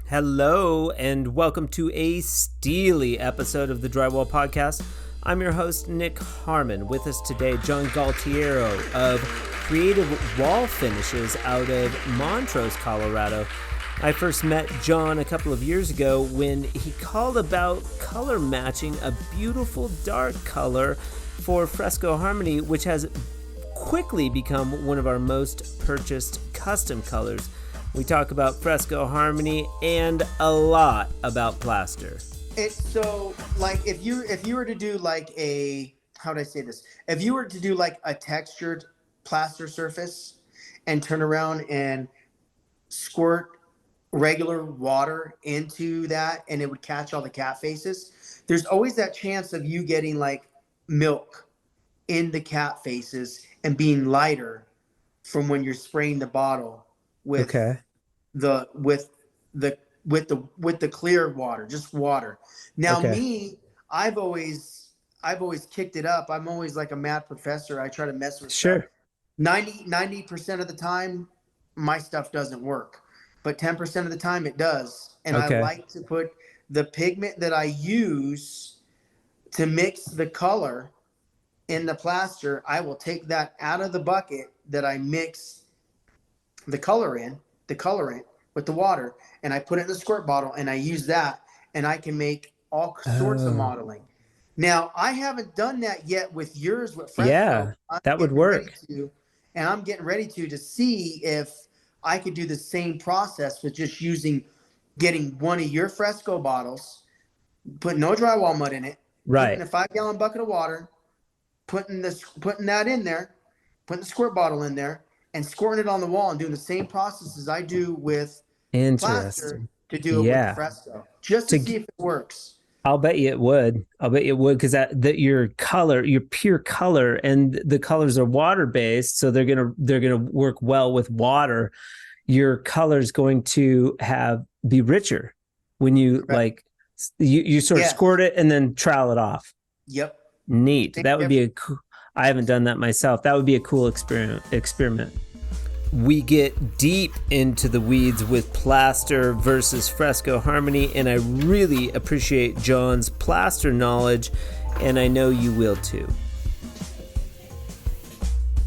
Hello, and welcome to a steely episode of the Drywall Podcast. I'm your host, Nick Harmon. With us today, John Galtiero of Creative Wall Finishes out of Montrose, Colorado. I first met John a couple of years ago when he called about color matching a beautiful dark color for Fresco Harmony, which has quickly become one of our most purchased custom colors. We talk about Fresco Harmony and a lot about plaster. It's so like if you were to do like how would I say this? If you were to do like a textured plaster surface and turn around and squirt regular water into that and it would catch all the cat faces, there's always that chance of you getting like milk in the cat faces and being lighter from when you're spraying the bottle with the clear water, just water. Now me, I've always kicked it up. I'm always like a math professor. I try to mess with stuff. 90% of the time my stuff doesn't work, but 10% of the time it does. And I like to put the pigment that I use to mix the color in the plaster. I will take that out of the bucket that I mix the colorant with the water, and I put it in the squirt bottle and I use that, and I can make all sorts of modeling. Now, I haven't done that yet with yours with Fresco. Yeah, that would work. And I'm getting ready to see if I could do the same process with just getting one of your Fresco bottles, putting no drywall mud in it, putting a 5-gallon bucket of water, putting that in there, putting the squirt bottle in there, and squirting it on the wall and doing the same process as I do with plaster to do it with Fresco, just to see if it works. I'll bet you it would. Because that your pure color, and the colors are water based, so they're gonna work well with water. Your color is going to be richer when you you sort of squirt it and then trowel it off. Yep. Neat. That would be I haven't done that myself. That would be a cool experiment. We get deep into the weeds with plaster versus Fresco Harmony, and I really appreciate John's plaster knowledge, and I know you will too.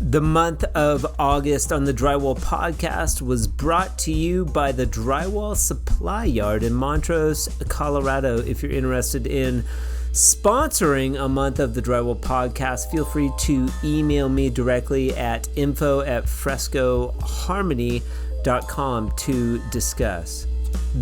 The month of August on the Drywall Podcast was brought to you by the Drywall Supply Yard in Montrose, Colorado. If you're interested in sponsoring a month of the Drywall Podcast, feel free to email me directly at info@frescoharmony.com to discuss.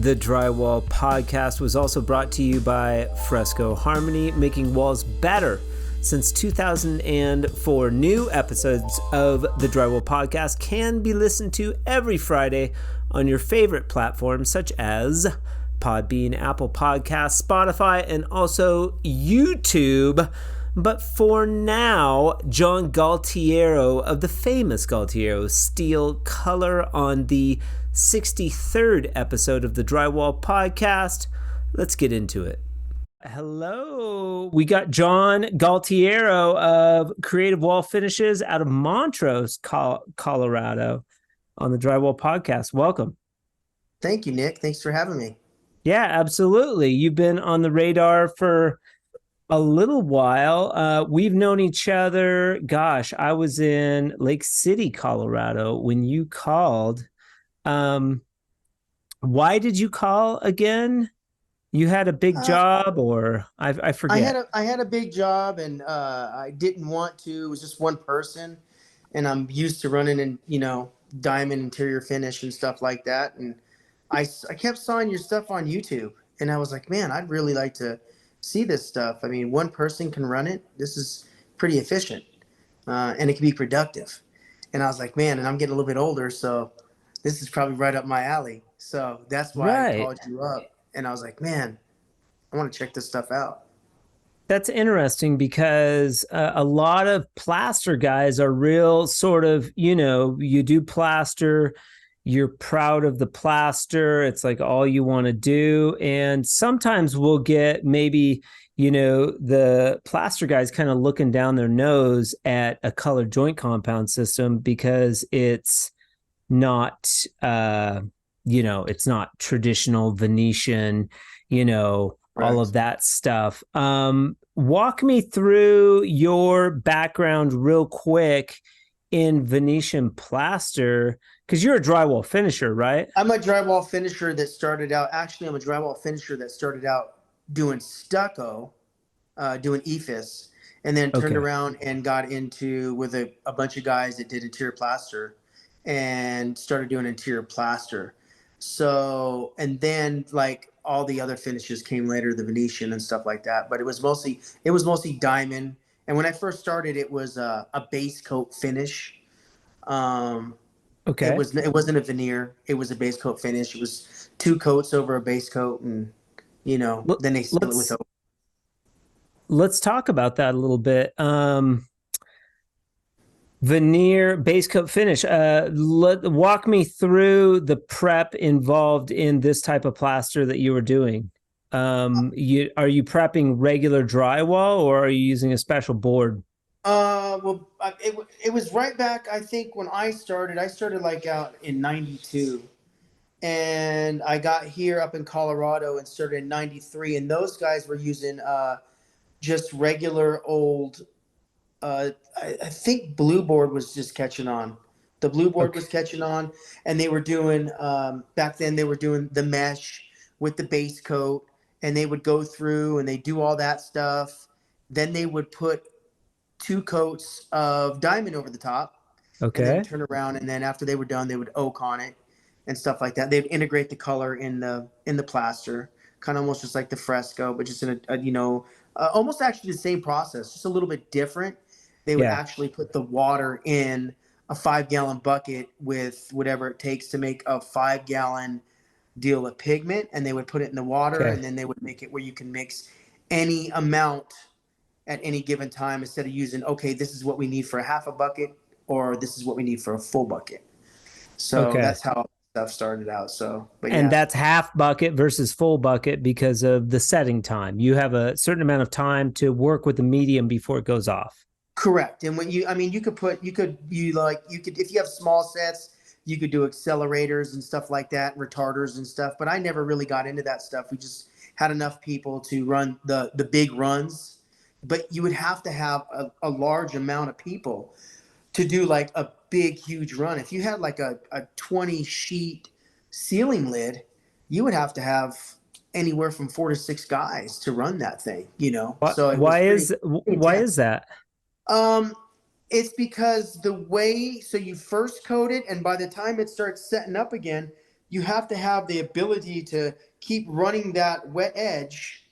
The Drywall Podcast was also brought to you by Fresco Harmony, making walls better since 2004. New episodes of the Drywall Podcast can be listened to every Friday on your favorite platforms such as Podbean, Apple Podcasts, Spotify, and also YouTube. But for now, John Galtiero of the famous Galtiero Steel Color on the 63rd episode of the Drywall Podcast. Let's get into it. Hello, we got John Galtiero of Creative Wall Finishes out of Montrose, Colorado on the Drywall Podcast. Welcome. Thank you, Nick. Thanks for having me. Yeah, absolutely. You've been on the radar for a little while. We've known each other. Gosh, I was in Lake City, Colorado when you called. Why did you call again? You had a big job, or I forget. I had a big job, and I didn't want to. It was just one person, and I'm used to running in, diamond interior finish and stuff like that. And I kept sawing your stuff on YouTube, and I was like, man, I'd really like to see this stuff. I mean, one person can run it. This is pretty efficient, and it can be productive. And I was like, man, and I'm getting a little bit older, so this is probably right up my alley. So that's why I called you up, and I was like, man, I want to check this stuff out. That's interesting because a lot of plaster guys are real sort of, you do plaster, you're proud of the plaster. It's like all you want to do. And sometimes we'll get maybe, the plaster guys kind of looking down their nose at a color joint compound system because it's not it's not traditional Venetian, all of Correct. that stuff. Walk me through your background real quick in Venetian plaster, because you're a drywall finisher, right? I'm a drywall finisher that started out. Actually, I'm a drywall finisher that started out doing stucco, doing EFIS, and then turned Okay. around and got into with a bunch of guys that did interior plaster, and started doing interior plaster. So, and then like all the other finishes came later, the Venetian and stuff like that. But it was mostly diamond. And when I first started, it was a base coat finish. Um, Okay. it wasn't a veneer. It was a base coat finish. It was two coats over a base coat, and Let, then they seal it with let's let's talk about that a little bit. Veneer base coat finish. Walk me through the prep involved in this type of plaster that you were doing. Are you prepping regular drywall, or are you using a special board? well, it was right back. I think when I started. I started like out in '92, and I got here up in Colorado and started in '93. And those guys were using just regular old. I think Blue Board was just catching on. The Blue Board Okay. was catching on, and they were doing back then. They were doing the mesh with the base coat, and they would go through and they do all that stuff. Then they would put two coats of diamond over the top, and then Okay. turn around, and then after they were done, they would oak on it and stuff like that. They'd integrate the color in the plaster, kind of almost just like the fresco, but just in almost actually the same process, just a little bit different. They would Yeah. actually put the water in a 5 gallon bucket with whatever it takes to make a 5 gallon deal of pigment, and they would put it in the water, Okay. and then they would make it where you can mix any amount at any given time, instead of using, okay, this is what we need for a half a bucket, or this is what we need for a full bucket. So Okay. that's how stuff started out. So, but And yeah. that's half bucket versus full bucket because of the setting time. You have a certain amount of time to work with the medium before it goes off. Correct. And when I mean, you could, if you have small sets, you could do accelerators and stuff like that, retarders and stuff. But I never really got into that stuff. We just had enough people to run the big runs. But you would have to have a large amount of people to do like a big, huge run. If you had like a 20 sheet ceiling lid, you would have to have anywhere from 4 to 6 guys to run that thing. What? So it was pretty Why intense. is that? Um, it's because the way, so you first coat it, and by the time it starts setting up again, you have to have the ability to keep running that wet edge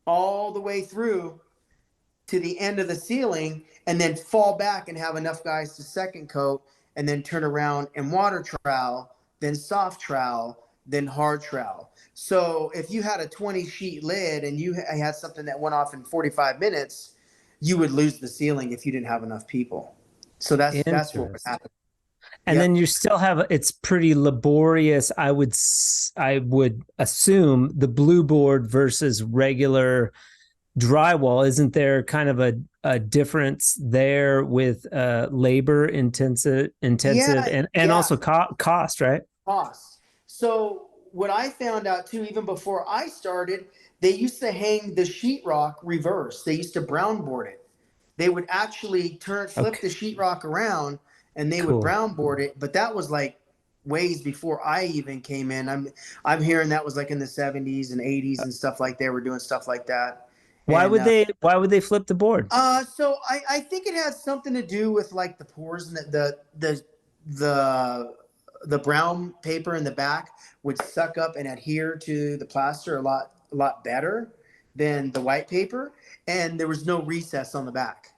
all the way through to the end of the ceiling, and then fall back and have enough guys to second coat, and then turn around and water trowel, then soft trowel, then hard trowel. So if you had a 20 sheet lid and you had something that went off in 45 minutes, you would lose the ceiling if you didn't have enough people. So that's what would Interesting. happen. And then Yep. you still have it's pretty laborious. I would assume the blue board versus regular drywall. Isn't there kind of a difference there with labor intensive Yeah, and yeah. also cost, right? Costs. So what I found out too, even before I started, they used to hang the sheetrock reverse. They used to brown board it. They would actually flip Okay, the sheetrock around, and they would cool. brown board it. But that was like ways before I even came in. I'm hearing that was like in the '70s and '80s and stuff like they were doing stuff like that. And Why would they flip the board? so I think it has something to do with like the pores and the the brown paper in the back would suck up and adhere to the plaster a lot better than the white paper, and there was no recess on the back.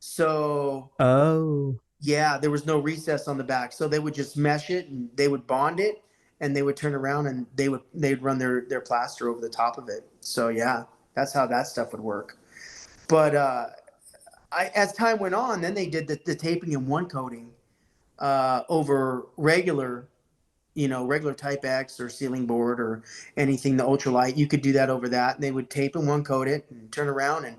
So Oh, yeah, there was no recess on the back, so they would just mesh it and they would bond it, and they would turn around and they'd run their plaster over the top of it. So yeah, that's how that stuff would work. But as time went on, then they did the taping and one coating over regular type X or ceiling board or anything, the ultralight. You could do that over that. And they would tape and one coat it and turn around, and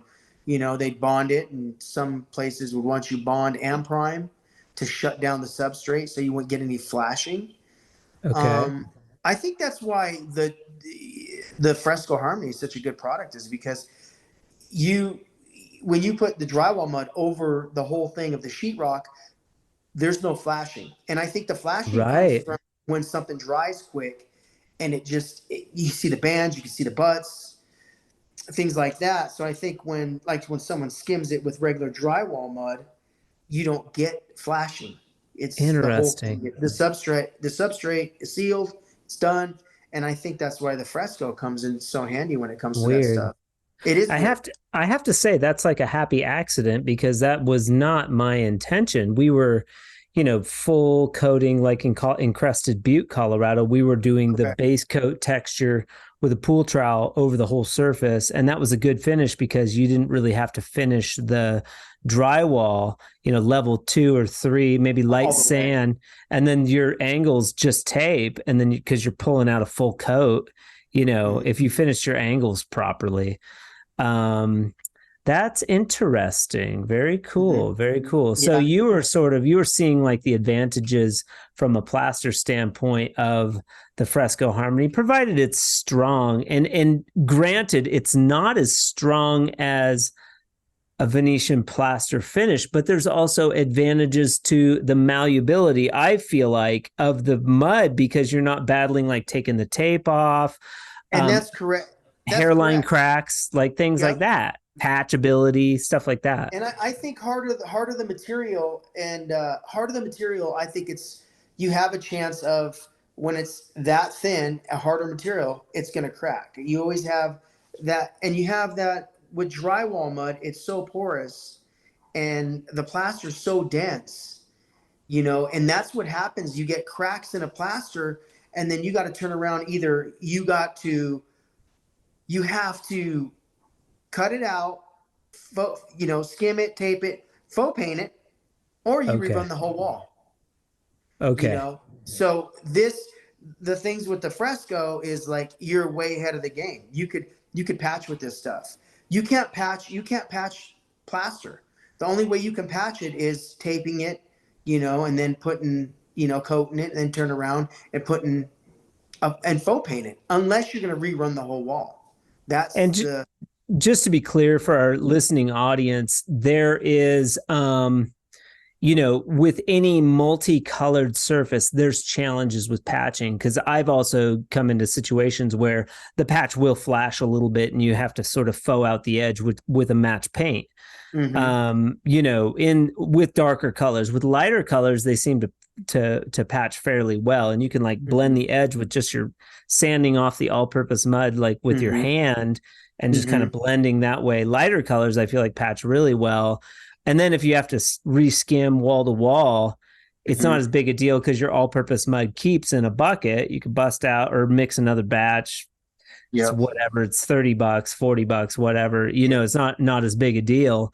they'd bond it. And some places would want you bond and prime to shut down the substrate so you wouldn't get any flashing. okay. I think that's why the Fresco Harmony is such a good product, is because you when you put the drywall mud over the whole thing of the sheetrock, there's no flashing. And I think the flashing comes Right. from when something dries quick and you see the bands, you can see the butts, things like that. So I think when someone skims it with regular drywall mud, you don't get flashing. It's the whole Interesting. thing. The substrate is sealed, it's done. And I think that's why the Fresco comes in so handy when it comes to that Weird. stuff. It is weird. I have to say that's like a happy accident because that was not my intention. We were, full coating like in Crested Butte, Colorado. We were doing the Okay. base coat texture with a pool trowel over the whole surface, and that was a good finish because you didn't really have to finish the drywall, level 2 or 3, maybe light All the way. sand, and then your angles just tape, and then because you're pulling out a full coat, if you finish your angles properly. That's interesting. Very cool. Very cool. So Yeah. you were seeing like the advantages from a plaster standpoint of the Fresco Harmony, provided it's strong. And granted, it's not as strong as a Venetian plaster finish, but there's also advantages to the malleability, I feel like, of the mud because you're not battling like taking the tape off. And that's correct. That's Hairline correct. cracks, like things like Yep. that, patchability, stuff like that. And I think harder the material and harder the material, I think you have a chance of, when it's that thin, a harder material, it's going to crack. You always have that, and you have that with drywall mud. It's so porous, and the plaster's so dense, and that's what happens. You get cracks in a plaster, and then you got to turn around. Either you have to cut it out, skim it, tape it, faux paint it, or you Okay. rerun the whole wall. Okay. So the things with the Fresco is like you're way ahead of the game. You could patch with this stuff. You can't patch plaster. The only way you can patch it is taping it, and then putting, coating it, and then turn around and putting up and faux paint it, unless you're going to rerun the whole wall. That's And just to be clear for our listening audience, there is with any multicolored surface, there's challenges with patching, because I've also come into situations where the patch will flash a little bit and you have to sort of faux out the edge with a match paint. With darker colors. With lighter colors, they seem to patch fairly well, and you can like blend the edge with just your sanding off the all-purpose mud, like with your hand, and just kind of blending that way. Lighter colors, I feel like, patch really well. And then if you have to reskim wall to wall, it's not as big a deal because your all-purpose mud keeps in a bucket. You can bust out or mix another batch. It's whatever. It's $30, $40, whatever. It's not as big a deal.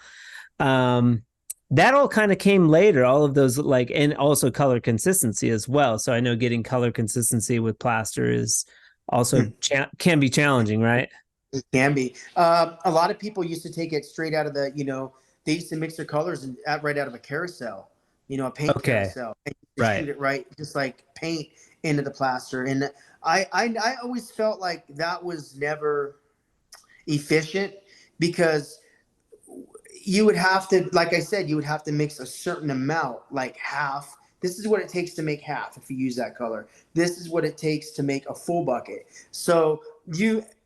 That all kind of came later. All of those, and also color consistency as well. So I know getting color consistency with plaster is also can be challenging, right? It can be. A lot of people used to take it straight out of they used to mix their colors right out of a carousel, a paint carousel, and shoot it right, just like paint into the plaster. And I always felt like that was never efficient, because you would have to, like I said, you would have to mix a certain amount, like half. This is what it takes to make half if you use that color. This is what it takes to make a full bucket. So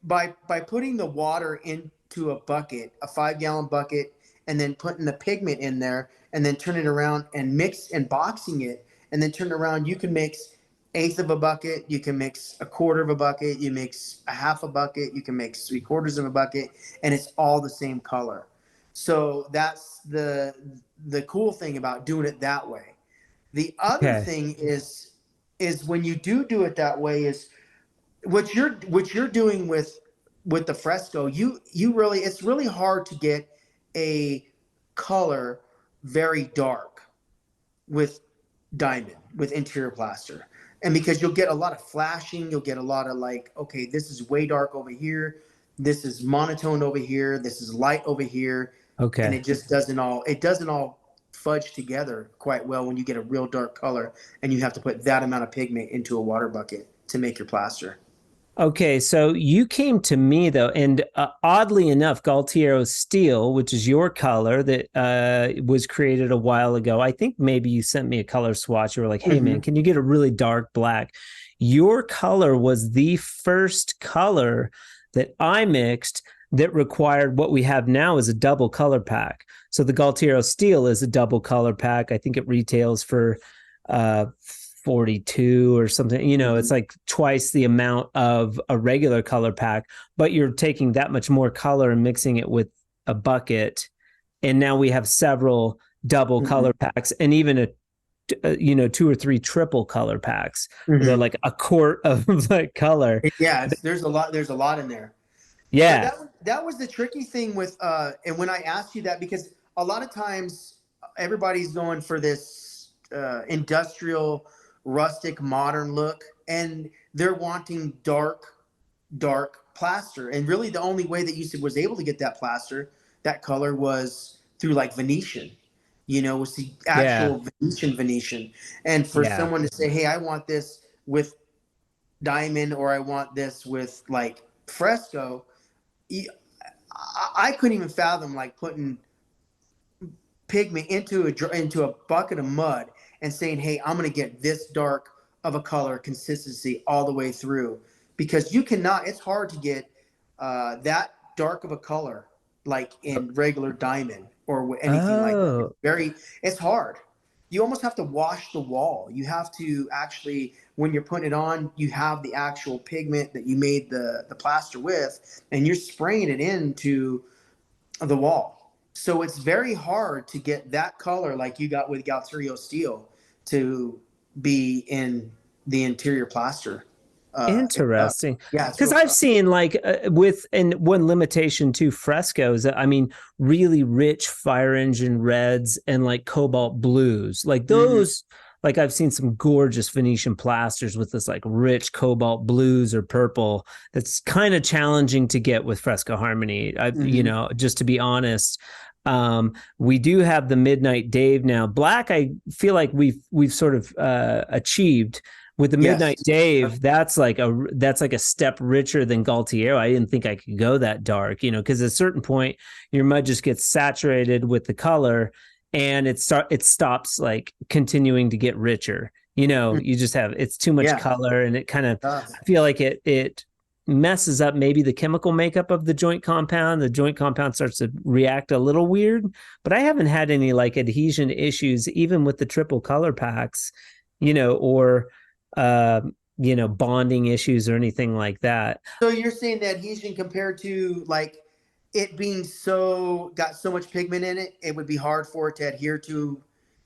by putting the water into a bucket, a 5-gallon bucket, and then putting the pigment in there, and then turning it around and mix and boxing it, and then turn it around, you can mix 1/8 of a bucket, you can mix 1/4 of a bucket, you mix a half a bucket, you can mix 3/4 of a bucket, and it's all the same color. So that's the cool thing about doing it that way. The other thing is when you do it that way, is what you're doing with the Fresco. You really, it's really hard to get a color very dark with interior plaster. And because you'll get a lot of flashing, you'll get a lot of okay, this is way dark over here, this is monotone over here, this is light over here. Okay. And it just doesn't all fudge together quite well when you get a real dark color and you have to put that amount of pigment into a water bucket. to make your plaster. Okay, so you came to me though, and oddly enough, Galtiero Steel, which is your color that was created a while ago. I think maybe you sent me a color swatch. You were like, "Hey, man, can you get a really dark black?" Your color was the first color that I mixed that required what we have now is a double color pack. So the Galtiero Steel is a double color pack. I think it retails for 42 or something. It's like twice the amount of a regular color pack, but you're taking that much more color and mixing it with a bucket. And now we have several double color packs and even a 2 or 3 triple color packs. They're like a quart of like color. Yeah, there's a lot in there. Yeah. So that was the tricky thing with and when I asked you that, because a lot of times everybody's going for this industrial, rustic, modern look, and they're wanting dark plaster. And really the only way that you was able to get that plaster, that color, was through like Venetian. Was the actual Venetian. And for someone to say, hey, I want this with diamond, or I want this with like fresco, I couldn't even fathom like putting pigment into a bucket of mud and saying, hey, I'm going to get this dark of a color consistency all the way through, because it's hard to get that dark of a color like in regular diamond or anything like that. It's hard. You almost have to wash the wall. You have to actually, when you're putting it on, you have the actual pigment that you made the plaster with, and you're spraying it into the wall. So it's very hard to get that color like you got with Galtiero Steel to be in the interior plaster. Interesting. Yeah, because I've seen like and one limitation to frescoes. I mean, really rich fire engine reds and like cobalt blues, like those. Like I've seen some gorgeous Venetian plasters with this like rich cobalt blues or purple. That's kind of challenging to get with Fresco Harmony. Just to be honest. We do have the Midnight Dave now. Black, I feel like we've sort of achieved. With the Midnight Dave, that's like a step richer than Galtiero. I didn't think I could go that dark, because at a certain point your mud just gets saturated with the color and it stops like continuing to get richer. You just have, it's too much color, and it kind of, I feel like it messes up maybe the chemical makeup of the joint compound. The joint compound starts to react a little weird, but I haven't had any like adhesion issues even with the triple color packs, or bonding issues or anything like that. So you're saying that adhesion compared to like it being got so much pigment in it, it would be hard for it to adhere to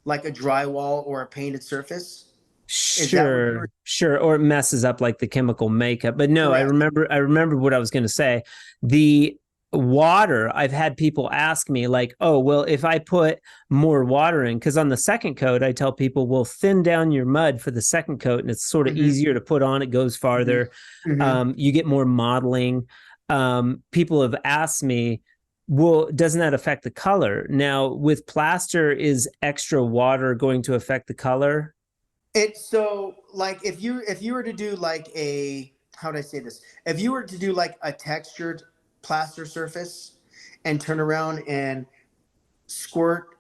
like a drywall or a painted surface? Sure. Or it messes up like the chemical makeup. But no, correct. I remember what I was going to say. The water, I've had people ask me like, oh, well, if I put more water in, because on the second coat, I tell people, well, thin down your mud for the second coat, and it's sort of easier to put on. It goes farther. You get more modeling. People have asked me, well, doesn't that affect the color? Now, with plaster, is extra water going to affect the color? It's so like if you were to do like how do I say this? If you were to do like a textured plaster surface and turn around and squirt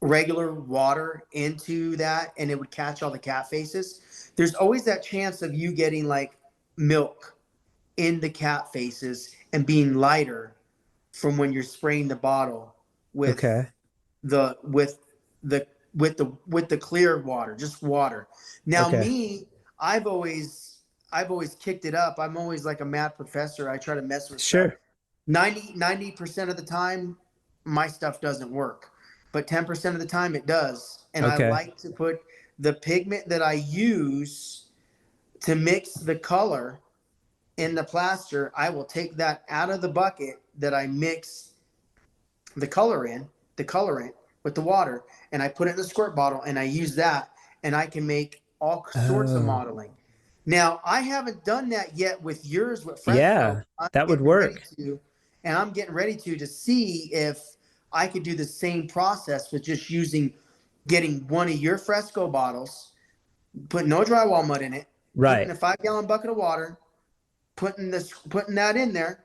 regular water into that, and it would catch all the cat faces, there's always that chance of you getting like milk in the cat faces and being lighter from when you're spraying the bottle with the clear water, just water. Now me, I've always kicked it up. I'm always like a math professor. I try to mess with stuff. 90% of the time my stuff doesn't work, but 10% of the time it does. And I like to put the pigment that I use to mix the color in the plaster. I will take that out of the bucket that I mix the colorant with the water, and I put it in the squirt bottle, and I use that, and I can make all sorts of modeling. Now, I haven't done that yet with yours with Fresco. Yeah, that would work. And I'm getting ready to see if I could do the same process with just getting one of your Fresco bottles, put no drywall mud in it, Right. putting a 5-gallon bucket of water, putting that in there,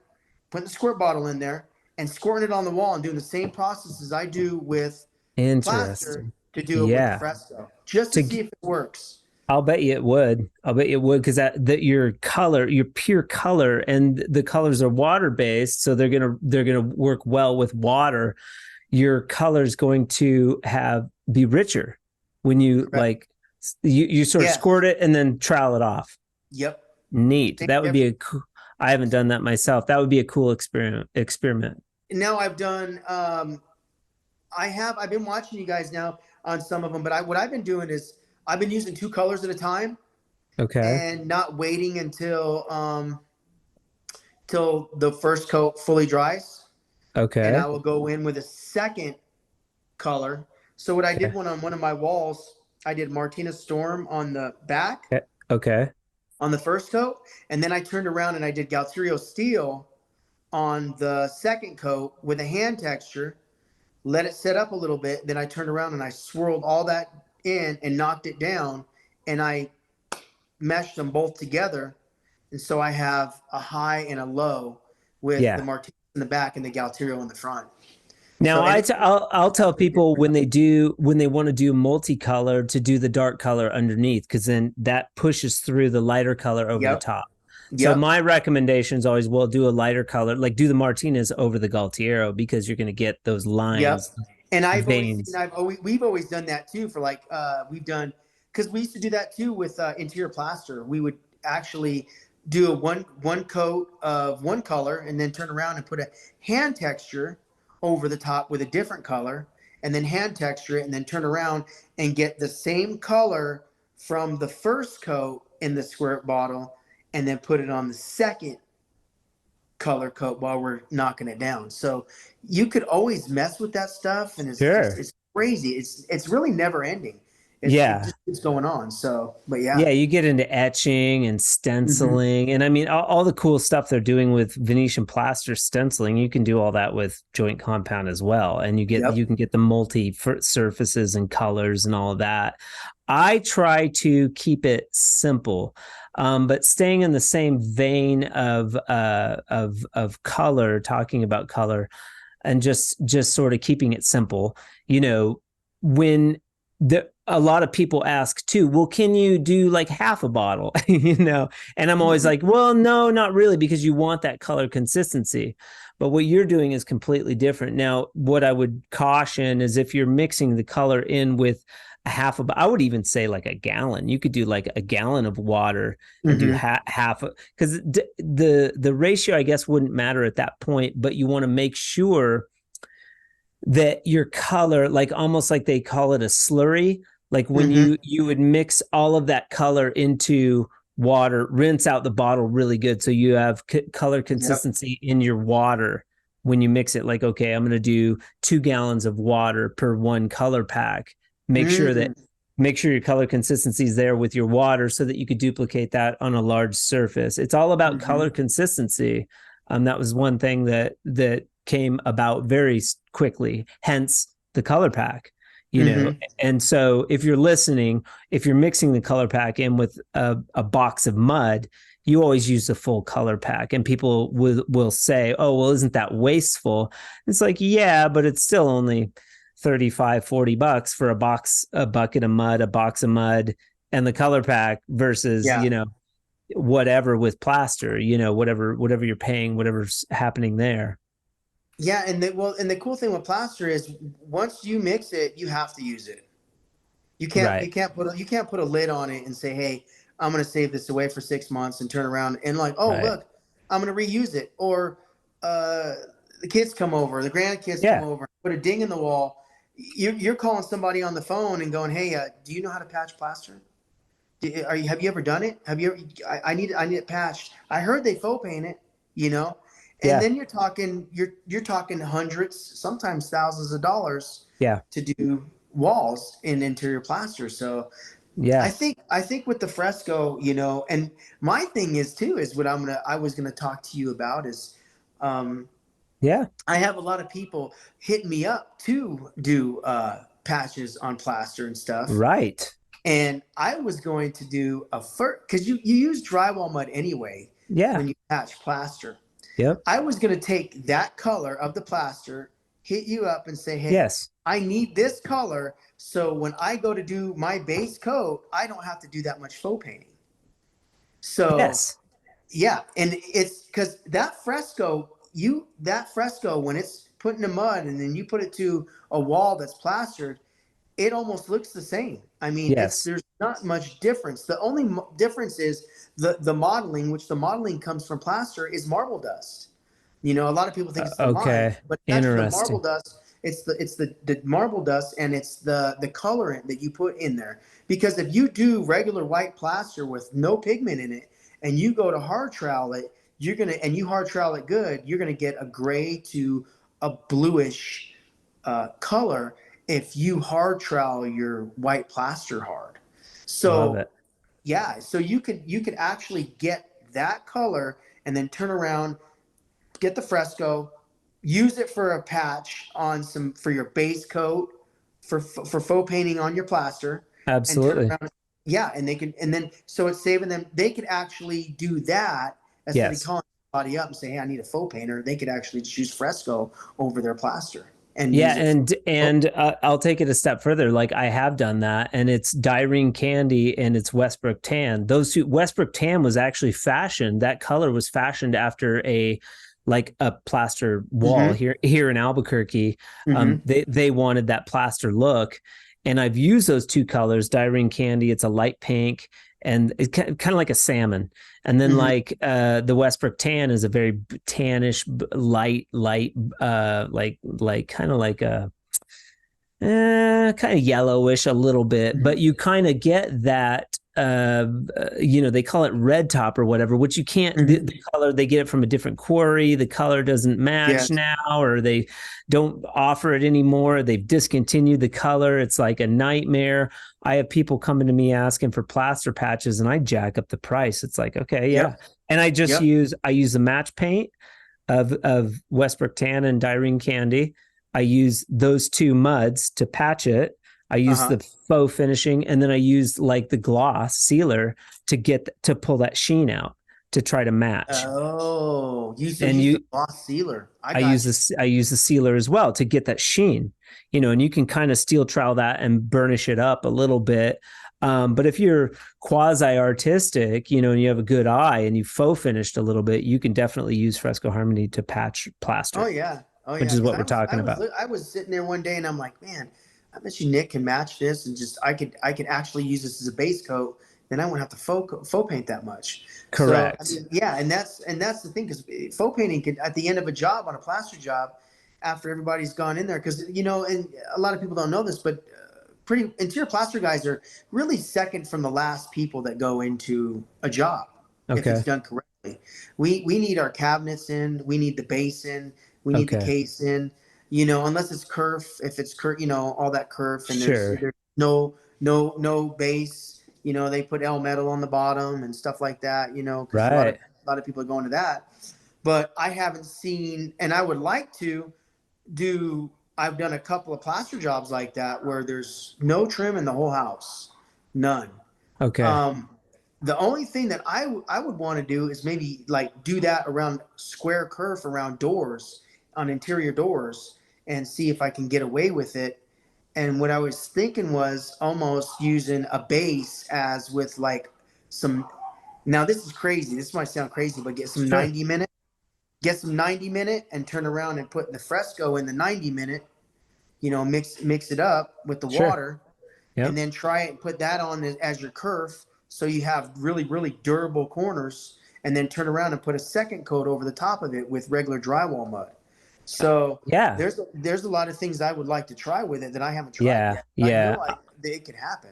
putting the squirt bottle in there, and squirting it on the wall and doing the same process as I do with plaster Interesting. to do it with the Yeah. fresco, just to To see if it works. I'll bet you it would. I'll bet you it would, because that your color, your pure color, and the colors are water based, so they're gonna work well with water. Your color is going to be richer when you Correct. like you sort of Yes. squirt it and then trowel it off. Yep. Neat. Same That would be difference. a cool, I haven't done that myself. That would be a cool experiment. Now I've done. I've been watching you guys now on some of them, but what I've been doing is I've been using 2 colors at a time Okay. and not waiting till the first coat fully dries, and I Okay. will go in with a second color. So what I did on one of my walls, I did Martina Storm on the back Okay. Okay. on the first coat, and then I turned around and I did Galterio Steel on the second coat with a hand texture. Let it set up a little bit. Then I turned around and I swirled all that in and knocked it down, and I meshed them both together. And so I have a high and a low with the Yeah. Martinez in the back and the Galterio in the front. Now So I'll tell people when they want to do multicolor to do the dark color underneath, because then that pushes through the lighter color over the Yep. top. So Yep. my recommendation is always, well, do a lighter color, like do the Martinez over the Galtiero, because you're going to get those Yep. lines, And veins. we've always done that too for like, because we used to do that too with interior plaster. We would actually do one coat of one color and then turn around and put a hand texture over the top with a different color, and then hand texture it, and then turn around and get the same color from the first coat in the squirt bottle, and then put it on the second color coat while we're knocking it down. So you could always mess with that stuff, and Sure. it's crazy. It's really never ending. It Yeah. just keeps going on. So, but yeah. Yeah, you get into etching and Mm-hmm. stenciling, and I mean all the cool stuff they're doing with Venetian plaster stenciling. You can do all that with joint compound as well, and Yep. you can get the multi surfaces and colors and all of that. I try to keep it simple, but staying in the same vein of color, talking about color, and just sort of keeping it simple. You know, when a lot of people ask too, well, can you do like half a bottle? And I'm always like, well, no, not really, because you want that color consistency. But what you're doing is completely different. Now, what I would caution is if you're mixing the color in with I would even say like a gallon. You could do like a gallon of water and do Mm-hmm. half, because the ratio, I guess, wouldn't matter at that point, but you want to make sure that your color, like almost like they call it a slurry, like when Mm-hmm. you would mix all of that color into water, rinse out the bottle really good, so you have color Yep. consistency in your water when you mix it. Like, okay, I'm going to do 2 gallons of water per one color pack. make sure that Mm. make sure your color consistency is there with your water, so that you could duplicate that on a large surface. It's all about Mm-hmm. color consistency. That was one thing that came about very quickly, hence the color pack. Mm-hmm. And so if you're listening, if you're mixing the color pack in with a box of mud, you always use the full color pack, and people will say, oh, well, isn't that wasteful? It's like, yeah, but it's still only 35, $40 for a bucket of mud, a box of mud, and the color pack versus, Yeah. whatever with plaster, whatever you're paying, whatever's happening there. Yeah, and the cool thing with plaster is once you mix it, you have to use it. Right. You can't put a lid on it and say, "Hey, I'm going to save this away for 6 months," and turn around and like, "Oh, Right. look, I'm going to reuse it." Or uh, the kids come over, the grandkids come Yeah. over, put a ding in the wall. You're calling somebody on the phone and going, "Hey, do you know how to patch plaster? Have you ever done it? Have you ever? I need it patched. I heard they faux paint it, you know." And Yeah. then you're talking hundreds, sometimes thousands of dollars Yeah. to do walls in interior plaster. So Yeah. I think with the fresco, and my thing is too is what I was gonna talk to you about is um, Yeah. I have a lot of people hit me up to do patches on plaster and stuff. Right. And I was going to do because you use drywall mud anyway when you patch plaster. Yep. I was going to take that color of the plaster, hit you up and say, hey, yes, I need this color. So when I go to do my base coat, I don't have to do that much faux painting. So yes, yeah. And it's because that fresco, when it's put in the mud and then you put it to a wall that's plastered, it almost looks the same. I mean, yes. there's not much difference. The only difference is the modeling, which the modeling comes from plaster, is marble dust. You know, a lot of people think it's the lime, Okay. but it's actually the marble Interesting. dust. It's the marble dust, and it's the colorant that you put in there. Because if you do regular white plaster with no pigment in it, and you go to hard trowel it, you hard trowel it good, you're gonna get a gray to a bluish color if you hard trowel your white plaster hard. Love So it. yeah, so you could actually get that color and then turn around, get the fresco, use it for a patch on for your base coat, for faux painting on your plaster, and turn Absolutely. around. Yeah, and then so it's saving them. They could actually do that instead of Yes. calling somebody up and say, hey, I need a faux painter. They could actually just use fresco over their plaster and Yeah, use it for. and I'll take it a step further. Like I have done that, and it's Dyrene Candy and it's Westbrook Tan. Those two, Westbrook Tan was actually fashioned. That color was fashioned after a plaster wall here in Albuquerque. They wanted that plaster look, and I've used those two colors. Dyrene Candy, it's a light pink, and it's kind of like a salmon. And then the Westbrook Tan is a very tannish, light, like kind of like a kind of yellowish a little bit, but you kind of get that. They call it red top or whatever, which you can't. The color, they get it from a different quarry. The color doesn't match now, or they don't offer it anymore. They've discontinued the color. It's like a nightmare. I have people coming to me asking for plaster patches, and I jack up the price. It's like, okay, yeah. And I just use the match paint of Westbrook Tan and Dyrene Candy. I use those two muds to patch it. I use the faux finishing, and then I use like the gloss sealer to pull that sheen out to try to match. Oh, use the gloss sealer. I use the sealer as well to get that sheen, and you can kind of steel trowel that and burnish it up a little bit. But if you're quasi artistic, and you have a good eye and you faux finished a little bit, you can definitely use Fresco Harmony to patch plaster. Oh yeah. Which is what we're talking about. I was sitting there one day and I'm like, man, I bet you Nick can match this, and just I could actually use this as a base coat. Then I wouldn't have to faux paint that much. Correct. So, and that's the thing, because faux painting could, at the end of a job, on a plaster job, after everybody's gone in there, because and a lot of people don't know this, but pretty interior plaster guys are really second from the last people that go into a job if it's done correctly. We need our cabinets in, we need the base in, we need the case in. Unless it's kerf, if it's kerf, all that kerf, and there's no base, they put L metal on the bottom and stuff like that, because a lot of people are going to that. But I haven't seen, and I would like to do, I've done a couple of plaster jobs like that where there's no trim in the whole house. None. Okay. The only thing that I would want to do is maybe like do that around square kerf around doors, on interior doors, and see if I can get away with it. And what I was thinking was almost using a base as with like some, now this is crazy, this might sound crazy, but get some 90 minute and turn around and put the fresco in the 90 minute, mix it up with the water, and then try it and put that on as your kerf, so you have really, really durable corners, and then turn around and put a second coat over the top of it with regular drywall mud. So there's a lot of things I would like to try with it that I haven't tried yet. I feel like it could happen.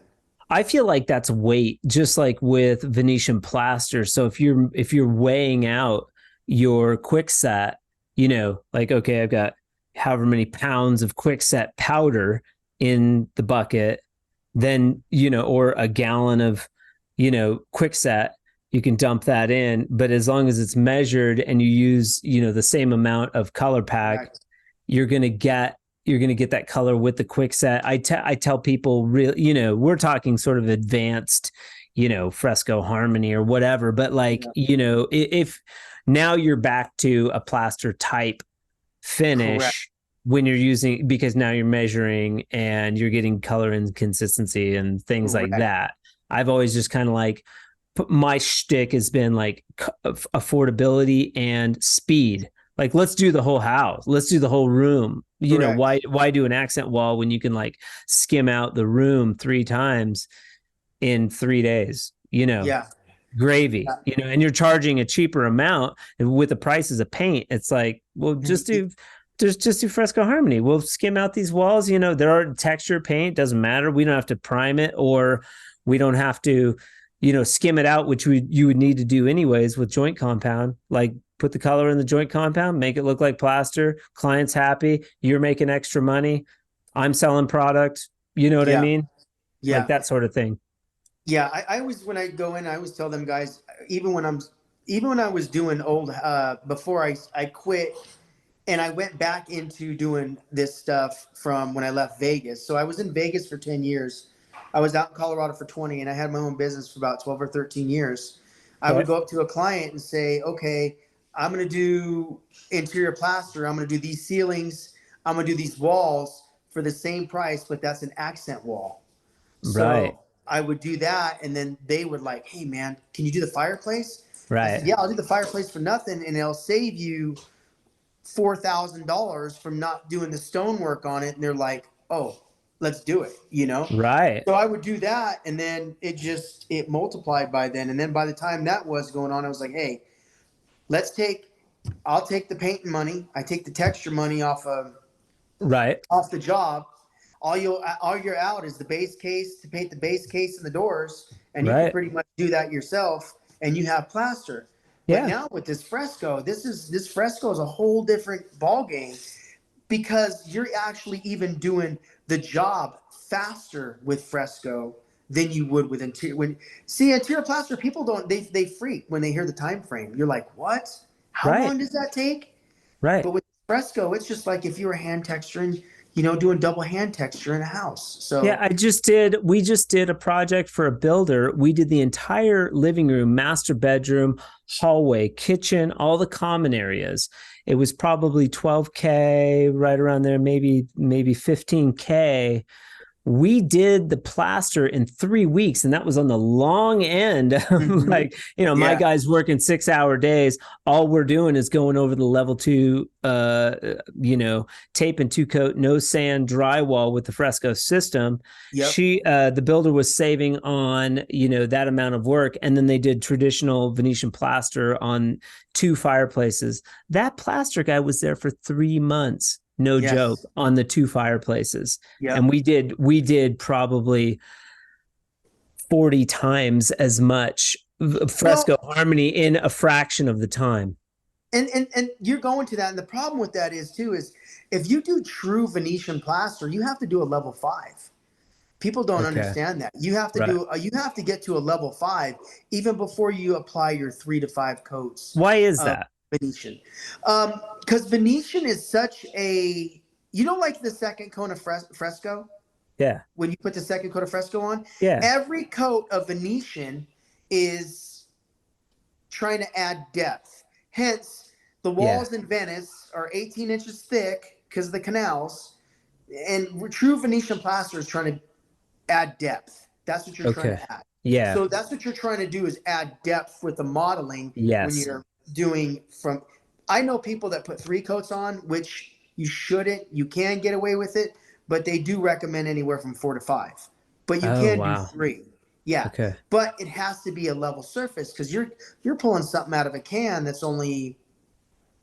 I feel like that's weight, just like with Venetian plaster. So if you're weighing out your quick set, like, okay, I've got however many pounds of quick set powder in the bucket, then, or a gallon of, quick set, you can dump that in. But as long as it's measured and you use, the same amount of color pack, you're going to get you're going to get that color with the Kwikset. I tell people, we're talking sort of advanced, Fresco Harmony or whatever, but like, if now you're back to a plaster type finish. Correct. When you're using, because now you're measuring and you're getting color inconsistency and things like that. I've always just kind of like, my shtick has been like affordability and speed. Like, let's do the whole house. Let's do the whole room. Why do an accent wall when you can like skim out the room 3 times in 3 days, gravy, and you're charging a cheaper amount with the prices of paint. It's like, well, just do Fresco Harmony. We'll skim out these walls. There are texture paint. Doesn't matter. We don't have to prime it, or we don't have to, skim it out, which you would need to do anyways with joint compound. Like, put the color in the joint compound, make it look like plaster. Client's happy. You're making extra money. I'm selling product. You know what I mean? Yeah. Like that sort of thing. Yeah. I always, when I go in, I always tell them guys, even when I was doing old, before I quit and I went back into doing this stuff from when I left Vegas. So I was in Vegas for 10 years. I was out in Colorado for 20, and I had my own business for about 12 or 13 years. I would go up to a client and say, okay, I'm going to do interior plaster. I'm going to do these ceilings. I'm going to do these walls for the same price, but that's an accent wall. So I would do that. And then they would like, hey man, can you do the fireplace? Right. Said, yeah, I'll do the fireplace for nothing. And it'll save you $4,000 from not doing the stonework on it. And they're like, oh, let's do it, Right. So I would do that. And then it multiplied by then. And then by the time that was going on, I was like, hey, I'll take the paint money. I take the texture money off the job. All you're out is the base case to paint the base case and the doors. And you can pretty much do that yourself, and you have plaster. Yeah. But now with this Fresco, this Fresco is a whole different ball game, because you're actually even doing the job faster with Fresco than you would with interior. Interior plaster, people they freak when they hear the time frame. You're like, what? How long does that take? Right. But with Fresco, it's just like if you were hand texturing, doing double hand texture in a house. So yeah, we just did a project for a builder. We did the entire living room, master bedroom, hallway, kitchen, all the common areas. It was probably $12K, right around there, maybe $15K. We did the plaster in 3 weeks, and that was on the long end. Mm-hmm. Like, my guys working 6-hour days. All we're doing is going over the level 2, tape and 2-coat, no sand drywall with the Fresco system. Yep. The builder was saving on, that amount of work. And then they did traditional Venetian plaster on 2 fireplaces. That plaster guy was there for 3 months. No joke, on the 2 fireplaces. Yep. And we did probably 40 times as much Fresco Harmony in a fraction of the time. And you're going to that. And the problem with that is if you do true Venetian plaster, you have to do a level 5. People don't understand that. You have to you have to get to a level 5 even before you apply your 3 to 5 coats. Why is that? Venetian. Because Venetian is such a, like the second coat of Fresco? Yeah. When you put the second coat of Fresco on? Yeah. Every coat of Venetian is trying to add depth. Hence, the walls in Venice are 18 inches thick because of the canals. And true Venetian plaster is trying to add depth. That's what you're trying to add. Yeah. So that's what you're trying to do, is add depth with the modeling. Yes. When you're doing I know people that put 3 coats on, which you shouldn't. You can get away with it, but they do recommend anywhere from 4 to 5. But you can do 3. Yeah. Okay. But it has to be a level surface, because you're pulling something out of a can that's only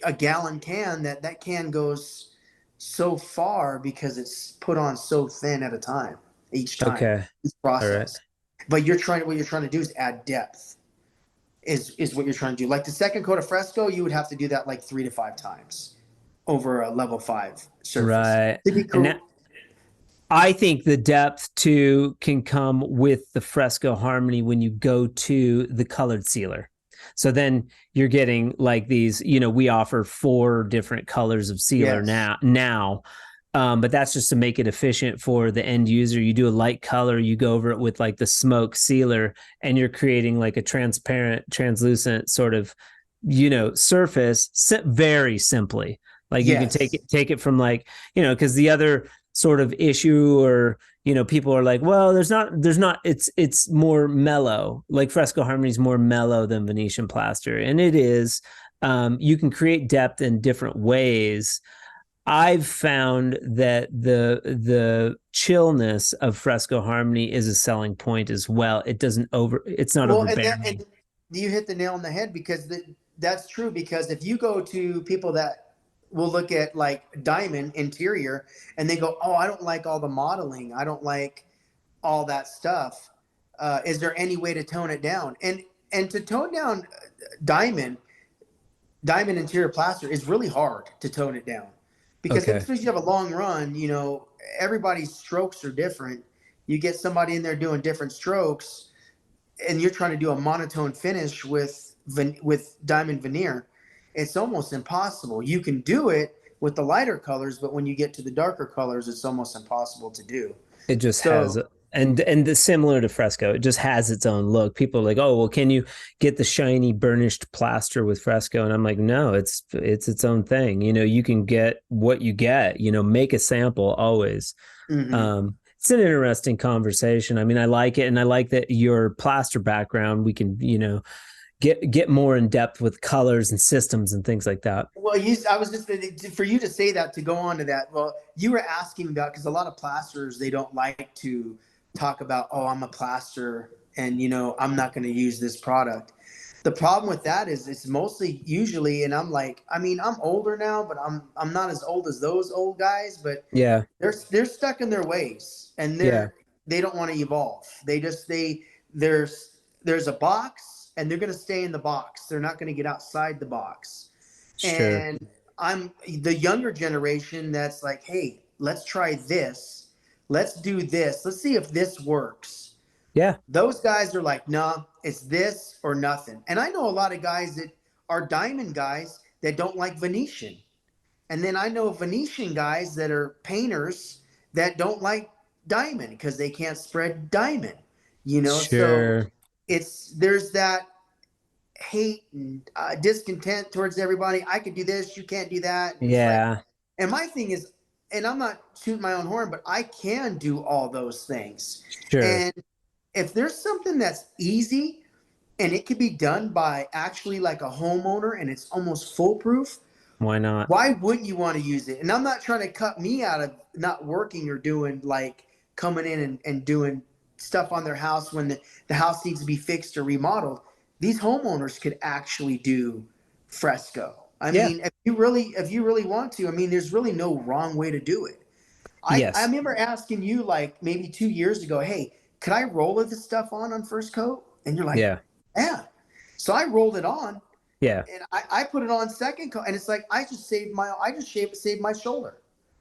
a gallon can. That can goes so far because it's put on so thin at a time each time. Okay. Each process. All right. But what you're trying to do is add depth. Is what you're trying to do. Like the second coat of Fresco, you would have to do that like 3 to 5 times over a level 5 surface. Right. Cool. I think the depth too can come with the Fresco Harmony when you go to the colored sealer. So then you're getting like these, we offer 4 different colors of sealer now. But that's just to make it efficient for the end user. You do a light color, you go over it with like the smoke sealer, and you're creating like a transparent, translucent sort of, surface very simply. Like you can Yes. take it from like, because the other sort of issue, or people are like, well, there's not it's more mellow. Like Fresco Harmony is more mellow than Venetian plaster, and it is. You can create depth in different ways. I've found that the chillness of Fresco Harmony is a selling point as well. It's not Well, overbearing. and you hit the nail on the head, because that's true. Because if you go to people that will look at like diamond interior and they go, "Oh, I don't like all the modeling. I don't like all that stuff. Is there any way to tone it down?" And to tone down diamond interior plaster is really hard to tone it down, because Okay. especially if you have a long run, everybody's strokes are different. You get somebody in there doing different strokes, and you're trying to do a monotone finish with diamond veneer. It's almost impossible. You can do it with the lighter colors, but when you get to the darker colors, it's almost impossible to do. It just has, So and similar to Fresco, it just has its own look. People are like, oh, well, can you get the shiny burnished plaster with Fresco? And I'm like, no, it's its own thing. You can get what you get. Make a sample always. It's an interesting conversation. I mean, I like it, and I like that your plaster background. We can, get more in depth with colors and systems and things like that. well, I was just for you to say that, to go on to that. Well, you were asking about, because a lot of plasters, they don't like to talk about, oh, I'm a plaster, and I'm not going to use this product. The problem with that is it's mostly usually, and I'm like, I mean, I'm older now, but I'm not as old as those old guys, but Yeah. they're stuck in their ways, and Yeah. they don't want to evolve. There's a box, and they're going to stay in the box. They're not going to get outside the box. Sure. And I'm the younger generation that's like, hey, let's try this. Let's do this. Let's see if this works. Yeah. Those guys are like, nah, it's this or nothing. And I know a lot of guys that are diamond guys that don't like Venetian. And then I know Venetian guys that are painters that don't like diamond because they can't spread diamond, So Sure. there's that hate and discontent towards everybody. I could do this, you can't do that. And it's like, Yeah. and my thing is, and I'm not shooting my own horn, but I can do all those things. Sure. And if there's something that's easy and it could be done by actually like a homeowner and it's almost foolproof, Why not? why wouldn't you want to use it? And I'm not trying to cut me out of not working or doing like coming in and doing stuff on their house when the house needs to be fixed or remodeled. These homeowners could actually do Fresco. I Yeah. mean, if you really want to, I mean, there's really no wrong way to do it. I Yes. remember asking you like maybe 2 years ago, hey, could I roll this stuff on first coat? And you're like, Yeah. yeah. So I rolled it on, Yeah. and I put it on second coat, and it's like I just saved my shoulder.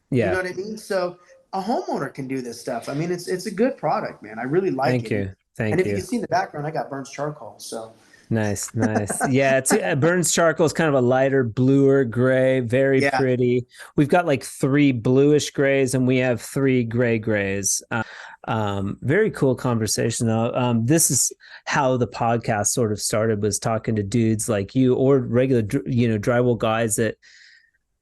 You know Yeah. what I mean? So a homeowner can do this stuff. I mean, it's a good product, man. I really like Thank it. you. And Thank if you you. can see in the background, I got Burns charcoal. So Nice, nice. Yeah, it's Burns charcoal is kind of a lighter, bluer gray, very yeah, pretty. We've got like 3 bluish grays, and we have 3 gray grays. Very cool conversation though. This is how the podcast sort of started, was talking to dudes like you, or regular, drywall guys, that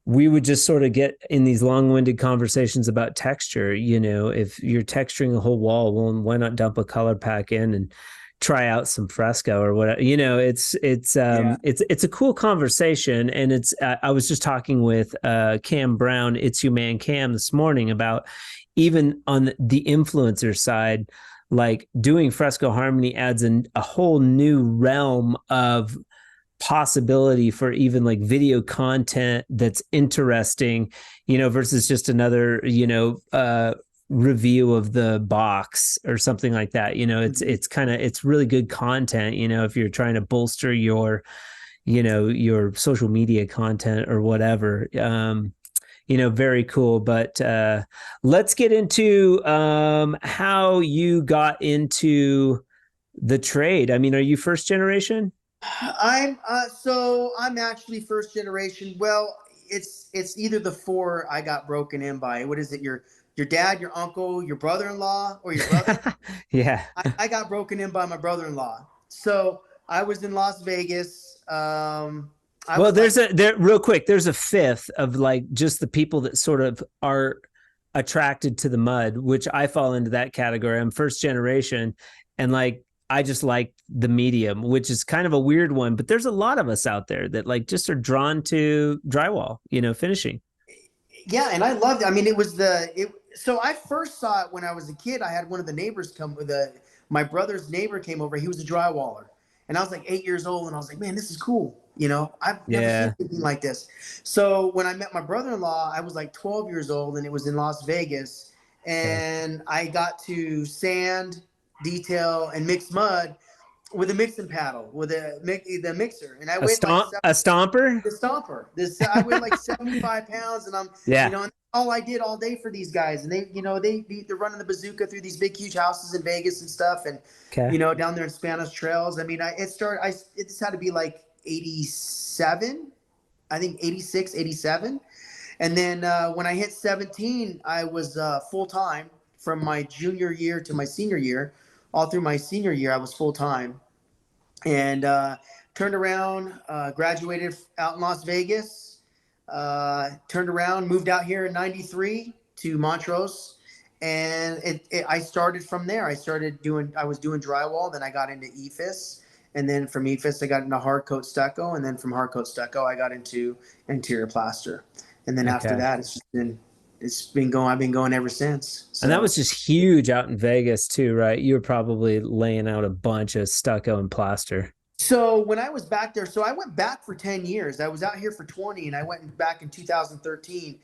we would just sort of get in these long-winded conversations about texture. If you're texturing a whole wall, well, why not dump a color pack in and try out some Fresco or whatever? yeah. It's a cool conversation. And I was just talking with Cam Brown, It's You Man Cam, this morning, about even on the influencer side, like doing Fresco Harmony adds a whole new realm of possibility for even like video content that's interesting, versus just another, review of the box or something like that. It's really good content, if you're trying to bolster your, your social media content or whatever. Very cool. But let's get into how you got into the trade. I mean, are you first generation? I'm actually first generation. Well, it's either the four I got broken in by. What is it? Your dad, your uncle, your brother-in-law, or your brother? Yeah. I got broken in by my brother-in-law. So I was in Las Vegas. I Well, was like, there real quick, there's a fifth of like just the people that sort of are attracted to the mud, which I fall into that category. I'm first generation, and like I just like the medium, which is kind of a weird one, but there's a lot of us out there that like just are drawn to drywall, finishing. yeah, and I loved it. I mean, so I first saw it when I was a kid. I had one of the neighbors come with my brother's neighbor came over. He was a drywaller. And I was like 8 years old, and I was like, man, this is cool. I've never seen anything like this. So when I met my brother-in-law, I was like 12 years old, and it was in Las Vegas. And I got to sand, detail, and mix mud with a mixing paddle, with the mixer. And I weighed a stomper? The stomper. I weighed like 75 pounds, and and all I did all day for these guys. And they're running the bazooka through these big, huge houses in Vegas and stuff. And, down there in Spanish Trails. I mean, it just had to be like 87, I think 86, 87. And then when I hit 17, I was full-time from my junior year to my senior year. All through my senior year, I was full-time. And turned around, graduated out in Las Vegas, turned around, moved out here in 93 to Montrose. And I started from there. I was doing drywall. Then I got into EIFS. And then from EIFS, I got into hard coat stucco. And then from hard coat stucco, I got into interior plaster. And then after that, I've been going ever since. So. And that was just huge out in Vegas too, right? You were probably laying out a bunch of stucco and plaster. So when I was back there, I went back for 10 years. I was out here for 20, and I went back in 2013.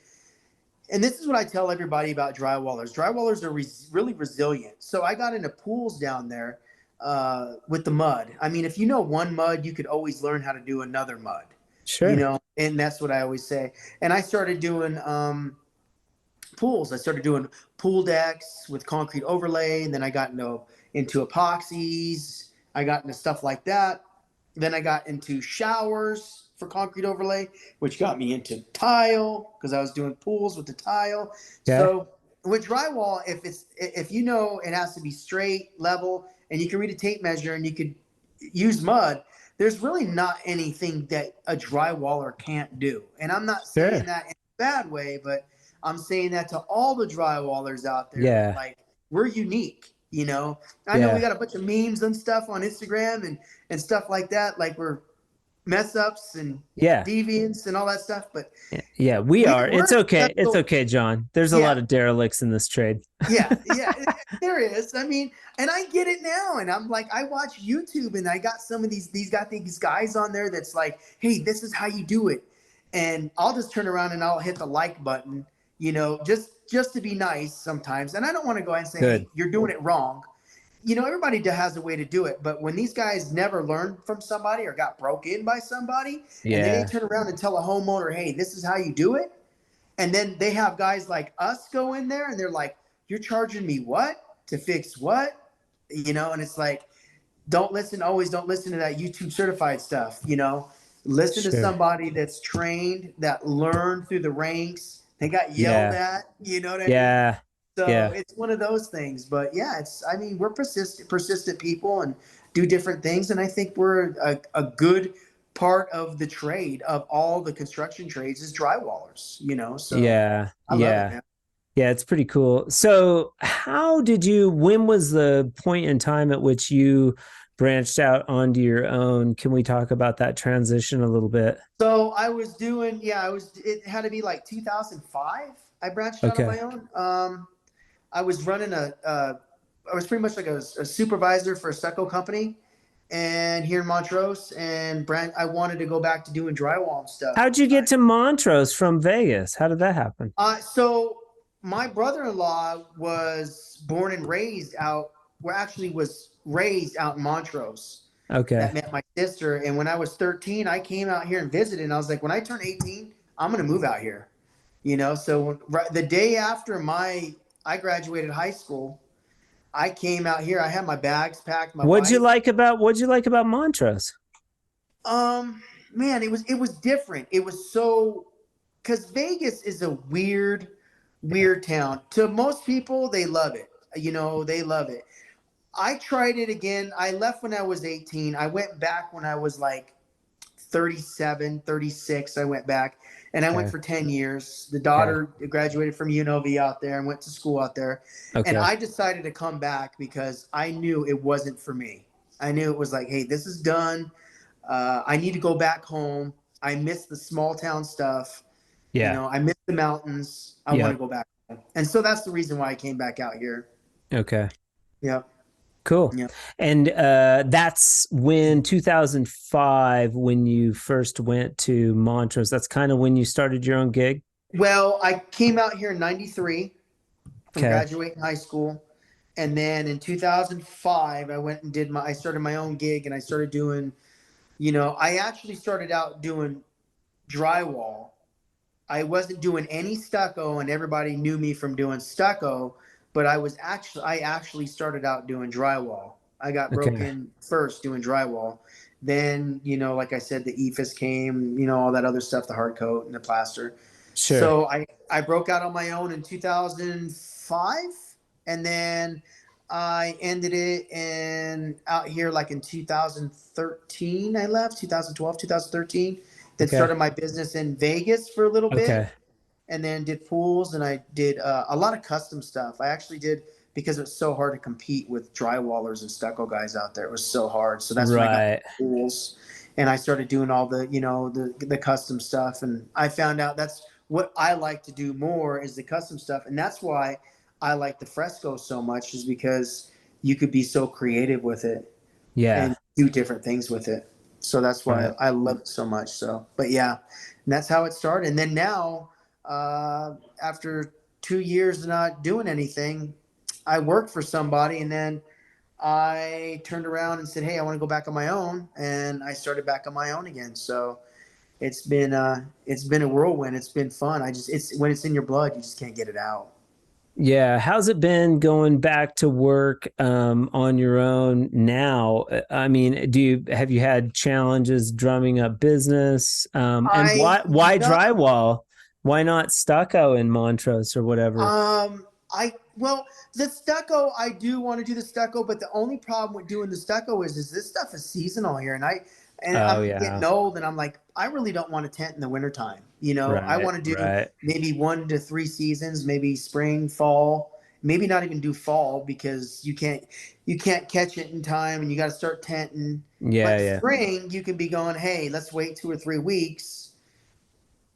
And this is what I tell everybody about drywallers. Drywallers are really resilient. So I got into pools down there with the mud. I mean, if you know one mud, you could always learn how to do another mud. Sure. And that's what I always say. And I started doing pools. I started doing pool decks with concrete overlay. And then I got into epoxies. I got into stuff like that. Then I got into showers for concrete overlay, which got me into tile because I was doing pools with the tile. Yeah. So with drywall, if it has to be straight, level, and you can read a tape measure and you could use mud, there's really not anything that a drywaller can't do. And I'm not saying that in a bad way, but I'm saying that to all the drywallers out there. Yeah. Like, we're unique. I know we got a bunch of memes and stuff on Instagram and stuff like that. Like, we're mess ups and deviants and all that stuff. But we are. It's okay. It's okay, John. There's a lot of derelicts in this trade. yeah, there is. I mean, and I get it now. And I'm like, I watch YouTube, and I got some of these guys on there that's like, hey, this is how you do it. And I'll just turn around and I'll hit the like button, just to be nice sometimes. And I don't want to go ahead and say, hey, you're doing it wrong. Everybody has a way to do it. But when these guys never learned from somebody or got broke in by somebody, and they turn around and tell a homeowner, hey, this is how you do it. And then they have guys like us go in there, and they're like, you're charging me what to fix what? And it's like, always don't listen to that YouTube certified stuff. Listen to somebody that's trained, that learned through the ranks. They got yelled at, you know what I mean? So it's one of those things. But we're persistent people and do different things. And I think we're a good part of the trade of all the construction trades is drywallers, So I love it, man. Yeah, it's pretty cool. So when was the point in time at which you branched out onto your own? Can we talk about that transition a little bit? So I was doing, it had to be like 2005. I branched out on my own. I was running I was pretty much like a supervisor for a stucco company and here in Montrose, and I wanted to go back to doing drywall and stuff. How'd you get to Montrose from Vegas? How did that happen? So my brother-in-law was born and raised was raised out in Montrose. Okay. That met my sister. And when I was 13, I came out here and visited, and I was like, when I turn 18, I'm going to move out here. So the day after I graduated high school, I came out here. I had my bags packed. What'd you like about Montrose? Man, it was different. It was so because Vegas is a weird town. To most people, they love it. You know, they love it. I tried it again. I left when I was 18. I went back when I was like 37, 36. I went back and I went for 10 years. The daughter graduated from UNLV out there and went to school out there. And I decided to come back because I knew it wasn't for me. I knew it was like, hey, this is done. I need to go back home. I miss the small town stuff. Yeah. You know, I miss the mountains. I want to go back home. And so that's the reason why I came back out here. Okay. Yeah. Cool. Yeah. And that's when 2005, when you first went to Montrose, that's kind of when you started your own gig? Well, I came out here in 93 from graduating high school. And then in 2005, I went and I started my own gig, and I started doing, you know, I actually started out doing drywall. I wasn't doing any stucco, and everybody knew me from doing stucco, but I actually started out doing drywall. I got broken first doing drywall. Then, you know, like I said, the EIFS came, you know, all that other stuff, the hard coat and the plaster. Sure. So I broke out on my own in 2005, and then I ended it out here like in 2013. I left 2012, 2013. Then started my business in Vegas for a little bit, and then did pools, and I did a lot of custom stuff. I actually did, because it's so hard to compete with drywallers and stucco guys out there. It was so hard. So that's when I got pools, and I started doing all the, you know, the custom stuff. And I found out that's what I like to do more, is the custom stuff. And that's why I like the fresco so much, is because you could be so creative with it. Yeah. And do different things with it. So that's why I love it so much. So, but yeah, and that's how it started. And then now, after 2 years of not doing anything, I worked for somebody, and then I turned around and said, hey, I want to go back on my own. And I started back on my own again. So it's been a whirlwind. It's been fun. It's when it's in your blood, you just can't get it out. Yeah. How's it been going back to work on your own now? I mean, have you had challenges drumming up business? And why drywall? Why not stucco in Montrose or whatever? Well, the stucco, I do want to do the stucco, but the only problem with doing the stucco is this stuff is seasonal here, and I'm getting old, and I'm like, I really don't want a tent in the wintertime. You know, I want to do maybe 1 to 3 seasons, maybe spring, fall, maybe not even do fall, because you can't catch it in time, and you got to start tenting. But spring, you can be going, hey, let's wait 2 or 3 weeks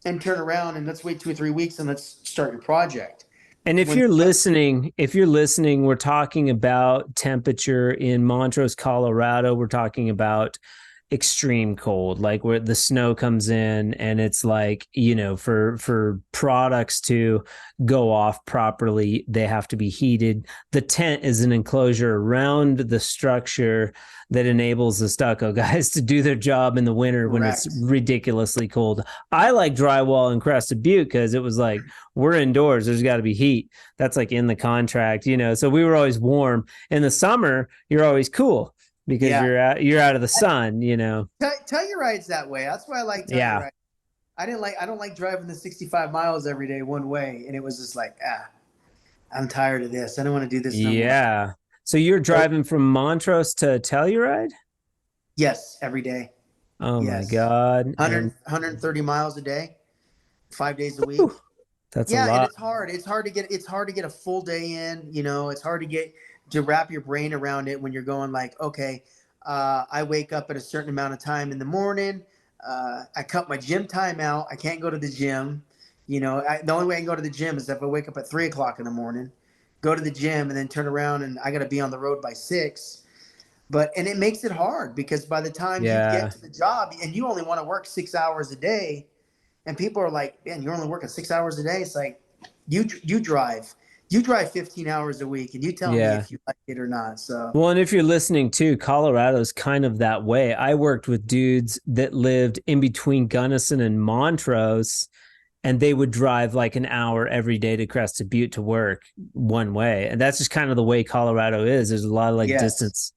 and turn around, and let's wait 2 or 3 weeks and let's start your project. And if you're listening, we're talking about temperature in Montrose, Colorado. We're talking about extreme cold, like where the snow comes in, and it's like, you know, for products to go off properly, they have to be heated. The tent is an enclosure around the structure that enables the stucco guys to do their job in the winter when it's ridiculously cold. I like drywall in Crested Butte because it was like, we're indoors, there's got to be heat. That's like in the contract, you know. So we were always warm. In the summer, you're always cool, because you're out of the sun, you know. Telluride's that way. That's why I like Telluride. Yeah. I don't like driving the 65 miles every day one way, and it was just like, I'm tired of this. I don't want to do this no more. So you're driving from Montrose to Telluride? Yes, every day. Oh my God. 130 miles a day, 5 days a week. That's a lot. And it's hard. It's hard to get a full day in, you know. It's hard to wrap your brain around it when you're going like, okay, I wake up at a certain amount of time in the morning. I cut my gym time out. I can't go to the gym. You know, the only way I can go to the gym is if I wake up at 3 o'clock in the morning, go to the gym, and then turn around, and I got to be on the road by 6. And it makes it hard, because by the time you get to the job, and you only want to work 6 hours a day, and people are like, man, you're only working 6 hours a day. It's like, you drive 15 hours a week, and you tell me if you like it or not. So, well, and if you're listening too, Colorado's kind of that way. I worked with dudes that lived in between Gunnison and Montrose, and they would drive like an hour every day to Crested Butte to work one way. And that's just kind of the way Colorado is. There's a lot of like distance,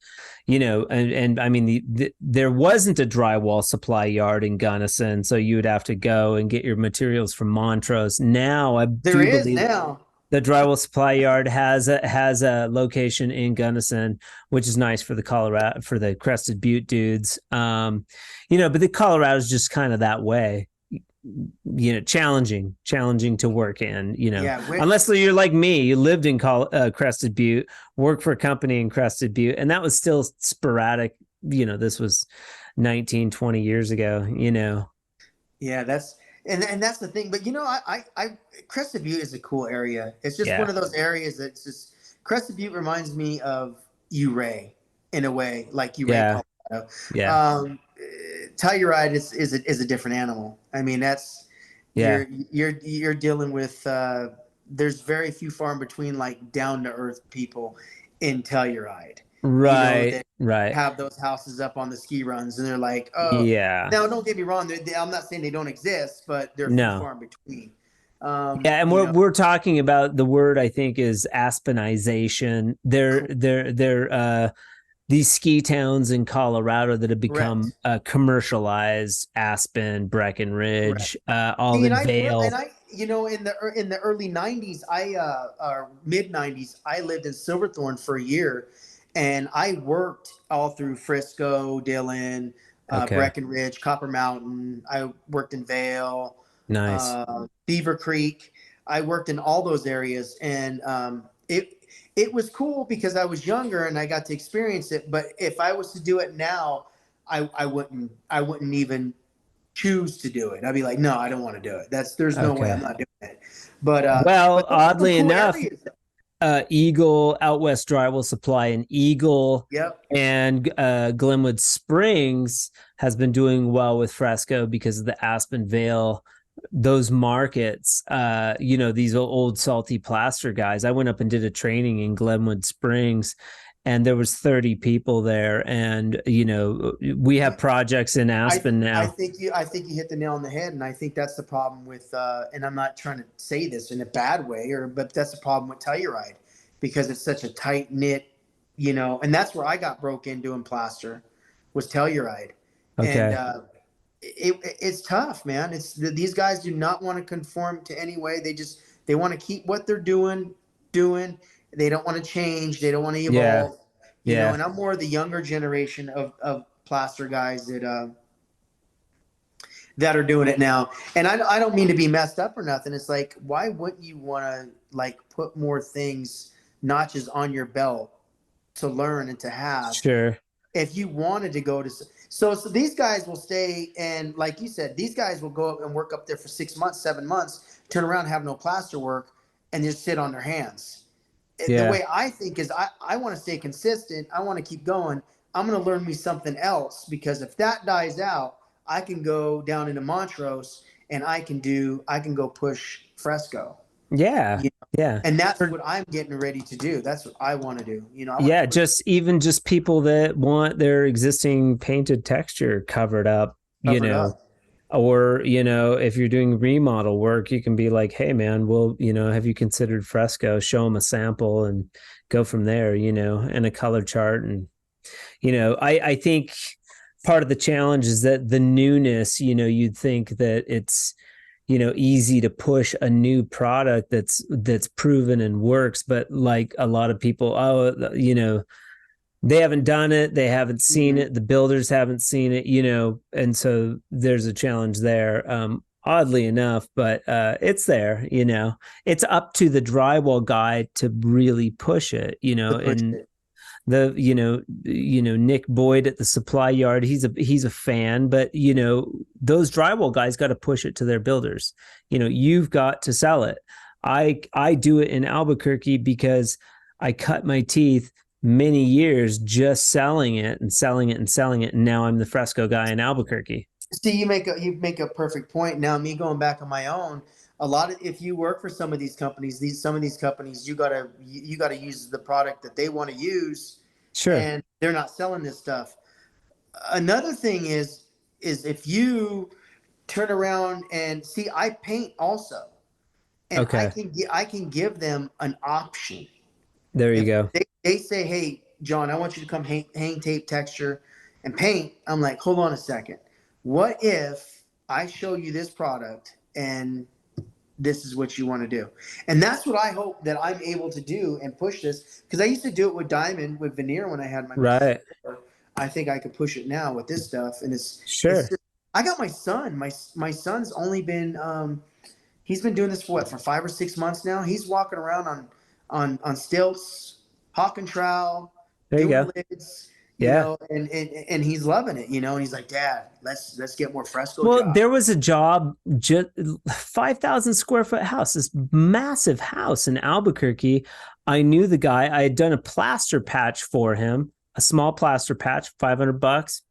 and I mean, there wasn't a drywall supply yard in Gunnison. So you would have to go and get your materials from Montrose. Now I there do is believe now. the drywall supply yard has a location in Gunnison, which is nice for the Crested Butte dudes. But the Colorado is just kind of that way. Challenging to work in, unless you're like me, you lived in Crested Butte, worked for a company in Crested Butte, and that was still sporadic. This was 19, 20 years ago, Yeah, that's the thing. But I Crested Butte is a cool area. It's just one of those areas that's just Crested Butte reminds me of Ouray in a way, like Ouray, Colorado. Yeah. Telluride is a different animal. I mean, that's you're dealing with there's very few far in between like down to earth people in Telluride. Right. Have those houses up on the ski runs, and they're like, oh, yeah. Now, don't get me wrong. I'm not saying they don't exist, but they're few far in between. And we're talking about the word I think is Aspenization. They're these ski towns in Colorado that have become commercialized: Aspen, Breckenridge, Olive Vale. In the early '90s, or mid '90s, I lived in Silverthorne for a year, and I worked all through Frisco, Dillon, Breckenridge, Copper Mountain. I worked in Vail, Beaver Creek. I worked in all those areas, and it was cool because I was younger and I got to experience it. But if I was to do it now, I wouldn't even choose to do it. I'd be like, no, I don't want to do it. There's no way I'm not doing it. But oddly enough, Eagle, Out West Drywall Supply, and Eagle, and Glenwood Springs has been doing well with Fresco because of the Aspen Vale. Those markets, these old salty plaster guys. I went up and did a training in Glenwood Springs, and there was 30 people there. And we have projects in Aspen now. I think you hit the nail on the head, and I think that's the problem with. And I'm not trying to say this in a bad way, but that's the problem with Telluride, because it's such a tight knit, and that's where I got broke in doing plaster, was Telluride, and. It's tough, man. These guys do not want to conform to any way. They want to keep what they're doing. They don't want to change. They don't want to evolve. And I'm more of the younger generation of plaster guys that are doing it now. And I don't mean to be messed up or nothing. It's like, why wouldn't you want to like put more notches on your belt to learn and to have? Sure. If you wanted to go to so these guys will stay, and like you said, these guys will go up and work up there for 6 months, 7 months, turn around, have no plaster work, and just sit on their hands. The way I think is I want to stay consistent. I want to keep going. I'm going to learn me something else, because if that dies out, I can go down into Montrose and I can go push Fresco. Yeah. Yeah. And that's what I'm getting ready to do. That's what I want to do. Just people that want their existing painted texture covered up, or, if you're doing remodel work, you can be like, hey man, well, have you considered Fresco? Show them a sample and go from there, and a color chart. And, I think part of the challenge is that the newness, you'd think that it's, easy to push a new product that's proven and works, but like a lot of people, they haven't done it, they haven't seen it, the builders haven't seen it, and so there's a challenge there, oddly enough, but it's there. It's up to the drywall guy to really push it, Nick Boyd at the supply yard, he's a fan, but those drywall guys got to push it to their builders. You've got to sell it. I do it in Albuquerque because I cut my teeth many years just selling it. And now I'm the Fresco guy in Albuquerque. See, you make a perfect point. Now, me going back on my own, if you work for some of these companies, you gotta use the product that they want to use. Sure. And they're not selling this stuff. Another thing is if you turn around and see, I paint also. And I can give them an option. There you If go. they say, hey, John, I want you to come hang tape, texture, and paint. I'm like, hold on a second. What if I show you this product and this is what you want to do? And that's what I hope that I'm able to do and push this. Because I used to do it with diamond, with veneer when I had my right. I think I could push it now with this stuff. And it's I got my son. My son's only been he's been doing this for 5 or 6 months now. He's walking around on stilts, hawking trowel, doing lids, you know, and he's loving it, you know, and he's like, Dad, let's get more fresco. Well, there was a job, 5,000 square foot house, this massive house in Albuquerque. I knew the guy. I had done a plaster patch for him, a small plaster patch, $500.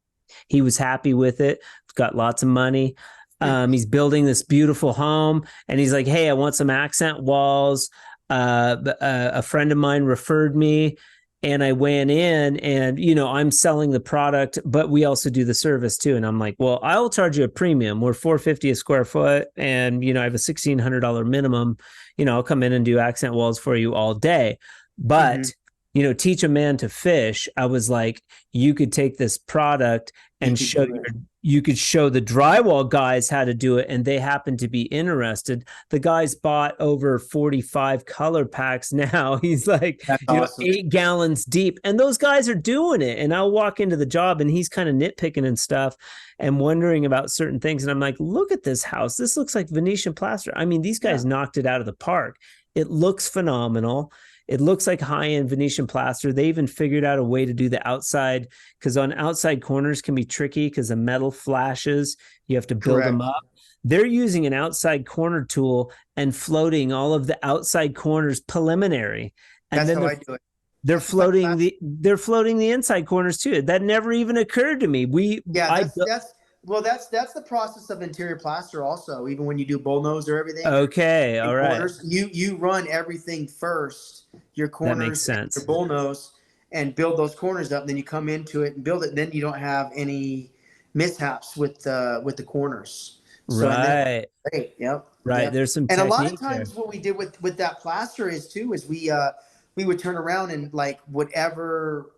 He was happy with it. Got lots of money. He's building this beautiful home, and he's like, hey, I want some accent walls. A friend of mine referred me, and I went in, and, you know, I'm selling the product, but we also do the service too. And I'm like, well, I'll charge you a premium. We're $450 a square foot. And, you know, I have a $1,600 minimum, you know, I'll come in and do accent walls for you all day. But, you know, teach a man to fish. I was like, you could take this product and you could show the drywall guys how to do it, and they happen to be interested. The guy's bought over 45 color packs now. He's like, awesome. 8 gallons deep, and those guys are doing it. And I'll walk into the job, and he's kind of nitpicking and stuff and wondering about certain things. And I'm like, look at this house. This looks like Venetian plaster. I mean, these guys knocked it out of the park. It looks phenomenal. It looks like high-end Venetian plaster. They even figured out a way to do the outside, because on outside corners can be tricky because the metal flashes. You have to build them up. They're using an outside corner tool and floating all of the outside corners preliminary. And that's how I do it. They're floating the inside corners too. That never even occurred to me. That's the process of interior plaster also, even when you do bullnose or everything. Okay, all right. Corners, you run everything first, your corners, that makes sense. Your bullnose, and build those corners up. Then you come into it and build it. And then you don't have any mishaps with the corners. So, right. Great. Yep. Right. Yep. There's some. And a lot of times what we did with that plaster is we would turn around and, like, whatever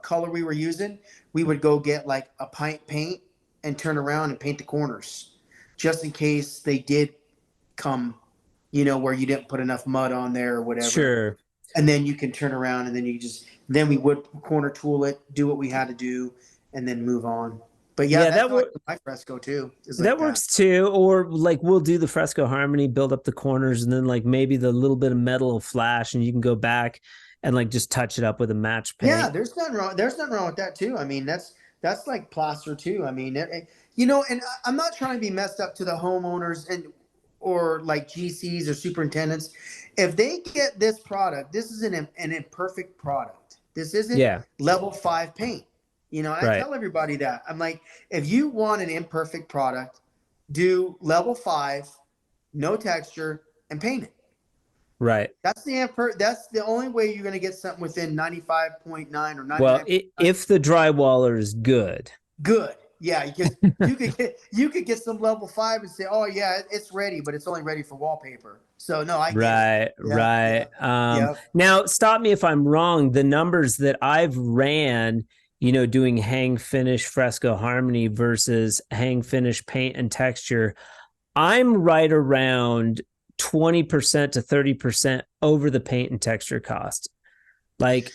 color we were using, we would go get like a pint paint and turn around and paint the corners, just in case they did come, you know, where you didn't put enough mud on there or whatever. Sure. And then you can turn around, and then we would corner tool it, do what we had to do, and then move on. But that works. My fresco too. That works too. Or like we'll do the Fresco Harmony, build up the corners, and then like maybe the little bit of metal will flash, and you can go back and like just touch it up with a match paint. Yeah, there's nothing wrong with that too. I mean, that's like plaster too. I mean, you know, and I'm not trying to be messed up to the homeowners or like GCs or superintendents. If they get this product, this is an imperfect product. This isn't level 5 paint. You know, I tell everybody that. I'm like, if you want an imperfect product, do level 5, no texture, and paint it. Right. That's the only way you're going to get something within 95.9 or 99. Well, if the drywaller is good. Good. Yeah, because you could get some level 5 and say, oh yeah, it's ready, but it's only ready for wallpaper. So no, I get it. Right. Now stop me if I'm wrong. The numbers that I've ran, you know, doing hang finish Fresco Harmony versus hang finish paint and texture, I'm right around 20% to 30% over the paint and texture cost. Like,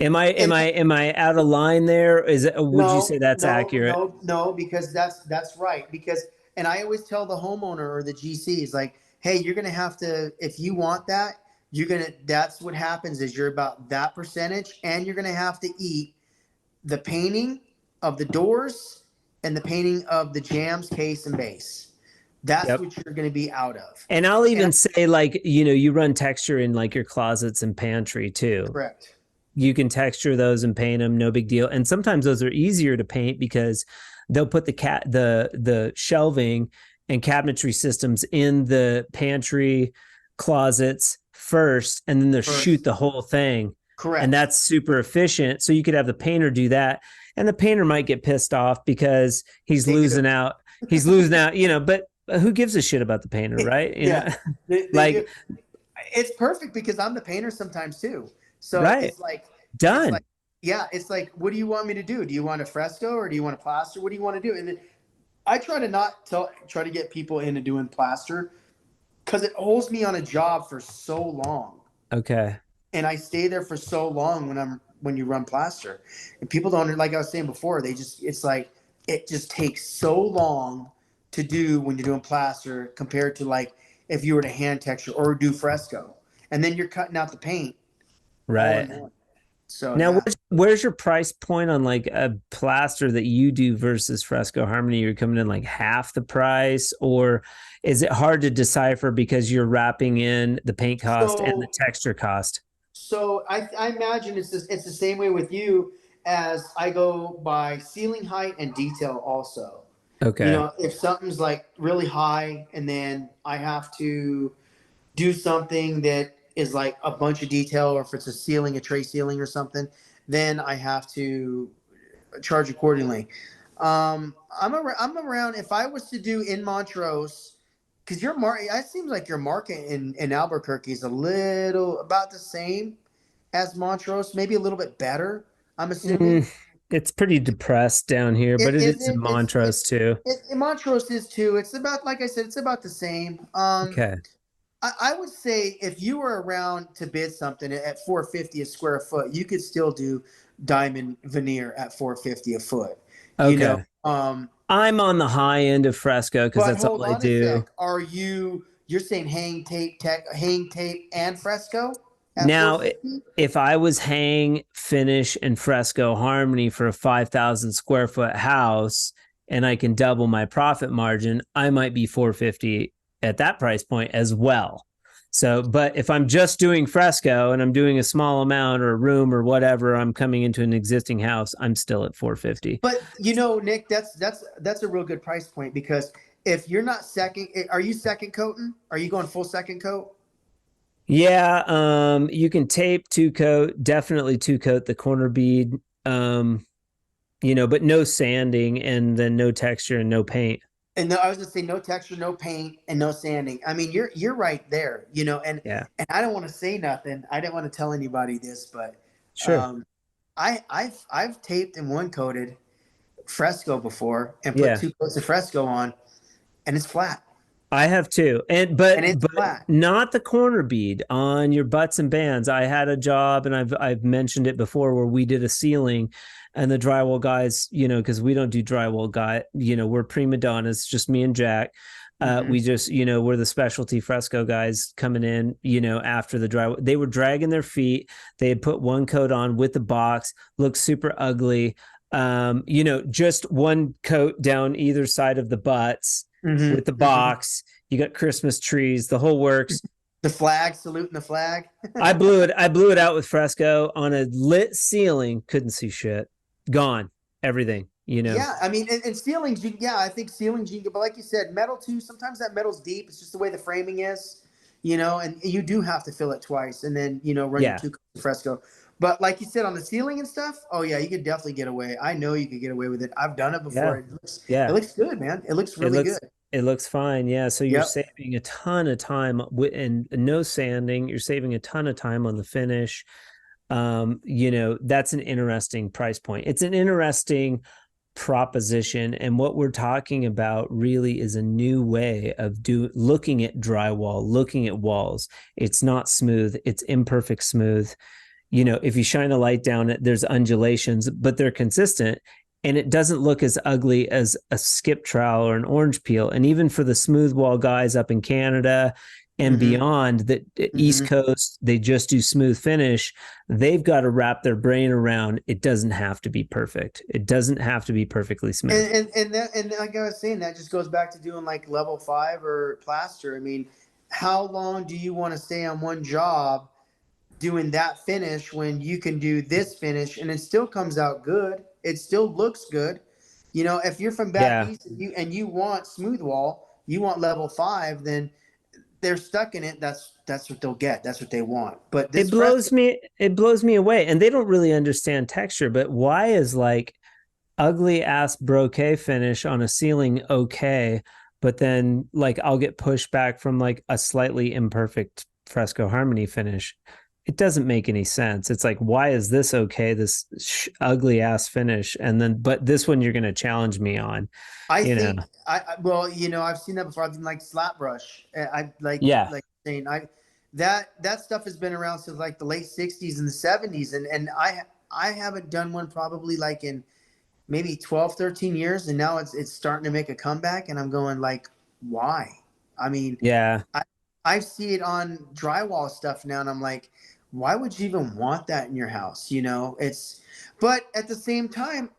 am I out of line there? Would you say that's accurate? No, because that's right. And I always tell the homeowner or the GCs, like, hey, you're going to have to, if you want that, that's what happens is you're about that percentage, and you're going to have to eat the painting of the doors and the painting of the jambs, case, and base. That's what you're going to be out of. And I'll even say, like, you know, you run texture in like your closets and pantry too. Correct. You can texture those and paint them, no big deal. And sometimes those are easier to paint because they'll put the shelving and cabinetry systems in the pantry closets first, and then they'll shoot the whole thing. Correct. And that's super efficient. So you could have the painter do that, and the painter might get pissed off because he's losing out he's losing out, but who gives a shit about the painter, right? Yeah, they do. Like, It's perfect because I'm the painter sometimes too. So right. it's Done. like, yeah, it's like, what do you want me to do? Do you want a fresco or do you want a plaster? What do you want to do? And then I try to not try to get people into doing plaster because it holds me on a job for so long. Okay. And I stay there for so long when you run plaster. And people don't, like I was saying before, it's like it just takes so long to do when you're doing plaster compared to like if you were to hand texture or do fresco. And then you're cutting out the paint all Right. in one. So Now, yeah. where's your price point on like a plaster that you do versus Fresco Harmony? You're coming in like half the price, or is it hard to decipher because you're wrapping in the paint cost and the So texture cost? so I imagine it's the same way with you as I go by ceiling height and detail also. Okay. If something's like really high and then I have to do something that is like a bunch of detail, or if it's a tray ceiling or something, then I have to charge accordingly. I'm around if I was to do in Montrose, because it seems like your market in Albuquerque is a little about the same as Montrose, maybe a little bit better. I'm assuming. It's pretty depressed down here, but It it is in isn't. Montrose too. Montrose is too. It's about, like I said, it's about the same. Okay. I would say if you were around to bid something at 450 a square foot, you could still do diamond veneer at 450 a foot. You know, Okay. I'm on the high end of Fresco because but that's hold all I on a do. sec. You're saying hang tape and fresco at Now, 450? if I was hang, finish, and Fresco Harmony for a 5,000 square foot house and I can double my profit margin, I might be 450 at that price point as well. So, but if I'm just doing Fresco and I'm doing a small amount or a room or whatever, I'm coming into an existing house, I'm still at 450. But Nick, that's a real good price point because if you're not second, are you second coating? Are you going full second coat? Yeah, you can tape two coat, definitely two coat the corner bead, but no sanding and then no texture and no paint. And I was gonna say no texture, no paint, and no sanding. I mean, you're right there, and Yeah, I don't want to say nothing. I didn't want to tell anybody this, but sure. I've taped and one coated fresco before and put Yeah, two coats of fresco on, and it's flat. I have too. And And it's but flat. not the corner bead on your butts and bands. I had a job and I've mentioned it before where we did a ceiling and the drywall guys, because we don't do drywall we're prima donnas, just me and Jack. We just, we're the specialty fresco guys coming in, after the drywall. They were dragging their feet. They had put one coat on with the box, looked super ugly. Just one coat down either side of the butts with the box. You got Christmas trees, the whole works. The flag, saluting the flag. I blew it out with fresco on a lit ceiling. Couldn't see shit. Gone. Everything. Yeah, I mean, and ceilings, I think ceilings, but like you said, metal too, sometimes that metal's deep. It's just the way the framing is, and you do have to fill it twice and then, run your two coats of fresco. But like you said, on the ceiling and stuff, oh yeah, you could definitely get away. I know you could get away with it. I've done it before. Yeah. It looks good, man. It looks really good. It looks fine. Yeah. So you're saving a ton of time and no sanding. You're saving a ton of time on the finish. That's an interesting price point. It's an interesting proposition. And what we're talking about really is a new way of looking at drywall, looking at walls. It's not smooth. It's imperfect smooth. If you shine a light down it, there's undulations, but they're consistent and it doesn't look as ugly as a skip trowel or an orange peel. And even for the smooth wall guys up in Canada and beyond that East Coast, they just do smooth finish. They've got to wrap their brain around. It doesn't have to be perfect. It doesn't have to be perfectly smooth. And like I was saying, that just goes back to doing like level 5 or plaster. I mean, how long do you want to stay on one job doing that finish when you can do this finish and it still comes out good? It still looks good. If you're from back east and you want smooth wall, you want level 5, then they're stuck in it. That's what they'll get. That's what they want. But it blows me away. And they don't really understand texture, but why is like ugly ass broquet finish on a ceiling, okay, but then like I'll get pushback from like a slightly imperfect Fresco Harmony finish. It doesn't make any sense. It's like, why is this okay, this ugly ass finish, and then but this one you're going to challenge me on, I you know? think well, I've seen that before. I've been like slap brush. I Yeah, like saying that stuff has been around since like the late '60s and the '70s, and I haven't done one probably like in maybe 12, 13 years, and now it's starting to make a comeback, and I'm going like, why? I mean, yeah, I see it on drywall stuff now, and I'm like, why would you even want that in your house? But at the same time,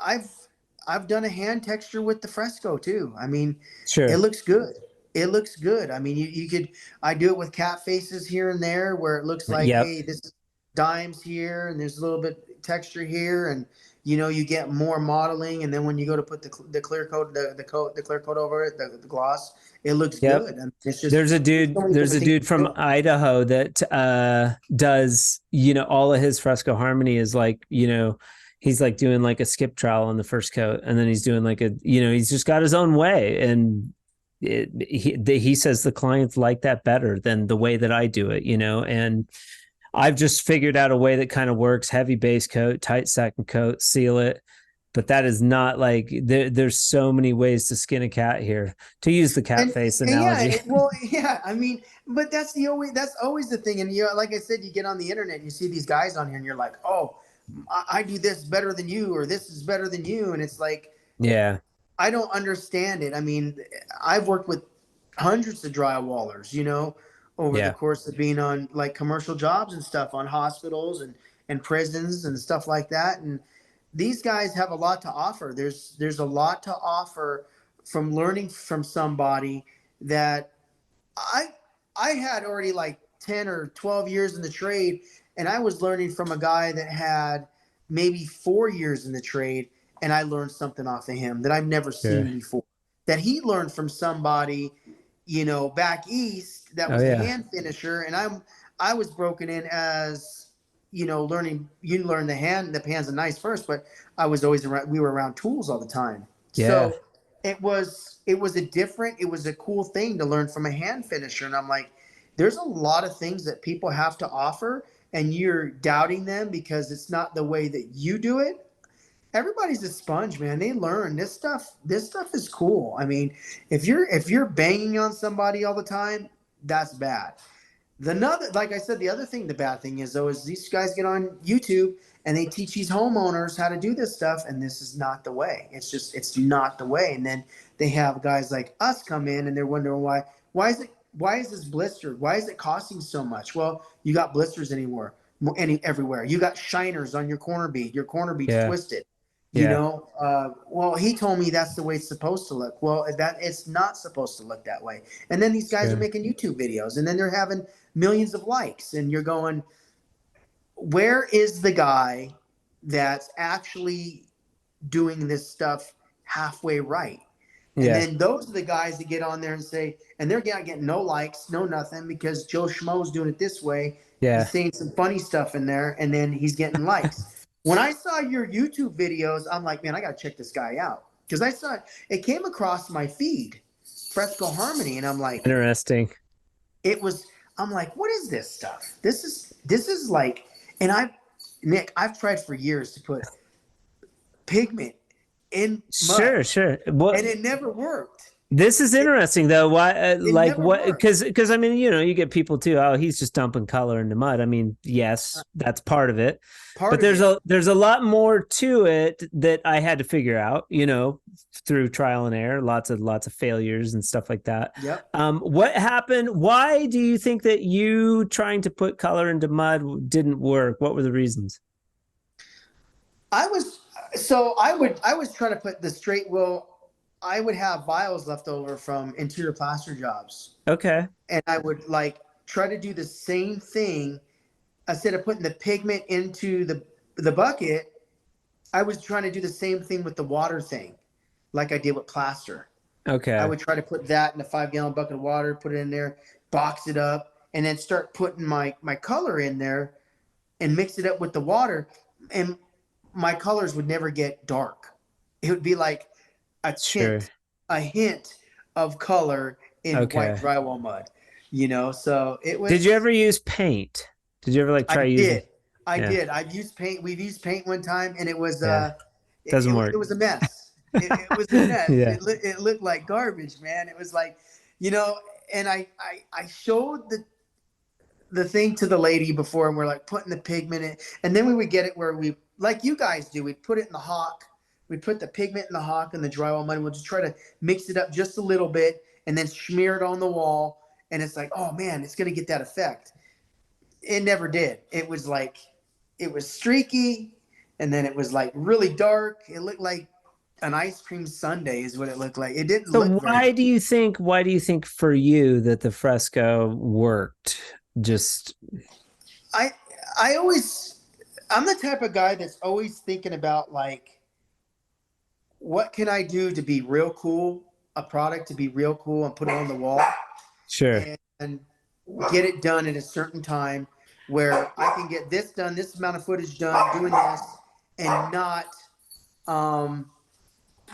I've I've done a hand texture with the fresco too. I mean, it sure. looks good. It looks good. I mean, you could I do it with cat faces here and there where it looks like, Yep. hey, this is dimes here and there's a little bit texture here, and you get more modeling, and then when you go to put the clear coat the clear coat over it, the gloss, it looks Yep. good. I mean, it's just so many There's different a things dude to from do. Idaho that does, all of his Fresco Harmony is like, he's like doing like a skip trowel on the first coat, and then he's doing like he's just got his own way, and he says the clients like that better than the way that I do it, and I've just figured out a way that kind of works: heavy base coat, tight second coat, seal it. But that is not like there's so many ways to skin a cat here, to use the cat And, face and yeah, analogy. well, yeah. I mean, but that's always the thing. And like I said, you get on the internet, you see these guys on here, and you're like, oh, I do this better than you, or this is better than you, and it's like Yeah. I don't understand it. I mean, I've worked with hundreds of drywallers, over the Yeah. course of being on like commercial jobs and stuff on hospitals and prisons and stuff like that. And these guys have a lot to offer. There's a lot to offer from learning from somebody that I I had already like 10 or 12 years in the trade, and I was learning from a guy that had maybe 4 years in the trade, and I learned something off of him that I've never Sure. seen before. That he learned from somebody, back east that Oh was a yeah. hand finisher, and I was broken in as learning. You learn the pans and knives first, but I was always around. We were around tools all the time, Yeah. so it was a cool thing to learn from a hand finisher, and I'm like, there's a lot of things that people have to offer, and you're doubting them because it's not the way that you do it. Everybody's a sponge, man. They learn this stuff is cool. I mean, if you're banging on somebody all the time, that's bad. Like I said, the other thing, the bad thing is though, is these guys get on YouTube and they teach these homeowners how to do this stuff, and this is not the way. It's not the way. And then they have guys like us come in and they're wondering why is this blistered? Why is it costing so much? Well, you got blisters everywhere. You got shiners on your corner bead. Your corner bead's Yeah. twisted. Yeah. Well, he told me that's the way it's supposed to look. Well, that it's not supposed to look that way. And then these guys are Sure. making YouTube videos, and then they're having millions of likes, and you're going, where is the guy that's actually doing this stuff halfway right? And Yeah. then those are the guys that get on there and say, and they're getting no likes, no nothing, because Joe Schmo's doing it this way. Yeah. He's saying some funny stuff in there, and then he's getting likes. When I saw your YouTube videos, I'm like, man, I got to check this guy out. Because it came across my feed, Fresco Harmony, and I'm like, Interesting. it was, I'm like, what is this stuff? This is like, and Nick, I've tried for years to put pigment in mud, Sure. Sure. Well, and it never worked. this is It, interesting though. Why, it like never what? worked. Because I mean, you get people too. Oh, he's just dumping color into mud. I mean, yes, that's part of it, Part but of it. there's a lot more to it that I had to figure out. Through trial and error, lots of failures and stuff like that. Yep. What happened? Why do you think that you trying to put color into mud didn't work? What were the reasons? I was I was trying to put the straight will. I would have vials left over from interior plaster jobs, Okay. and I would like try to do the same thing instead of putting the pigment into the bucket. I was trying to do the same thing with the water thing, like I did with plaster. I Okay. would try to put that in a 5-gallon bucket of water, put it in there, box it up, and then start putting my color in there and mix it up with the water. And my colors would never get dark. It would be like a hint of color in white drywall mud, so it was. Did you ever use paint? Did you ever like try using? I did. I've used paint. We've used paint one time, and it was doesn't work. It was a mess. It was a mess. Yeah. It looked like garbage, man. It was like, and I showed the thing to the lady before, and we're like putting the pigment in, and then we would get it where we, like you guys do, we'd put it in the hawk. We'd put the pigment in the hawk and the drywall mud, and we'll just try to mix it up just a little bit and then smear it on the wall. And it's like, oh man, it's going to get that effect. It never did. It was like, it was streaky, and then it was like really dark. It looked like an ice cream sundae is what it looked like. It didn't look why do you think for you that the Fresco worked? Just I'm the type of guy that's always thinking about like, what can I do to be real cool, a product to be real cool and put it on the wall. Sure. And get it done at a certain time where I can get this done, this amount of footage done, doing this, and not, how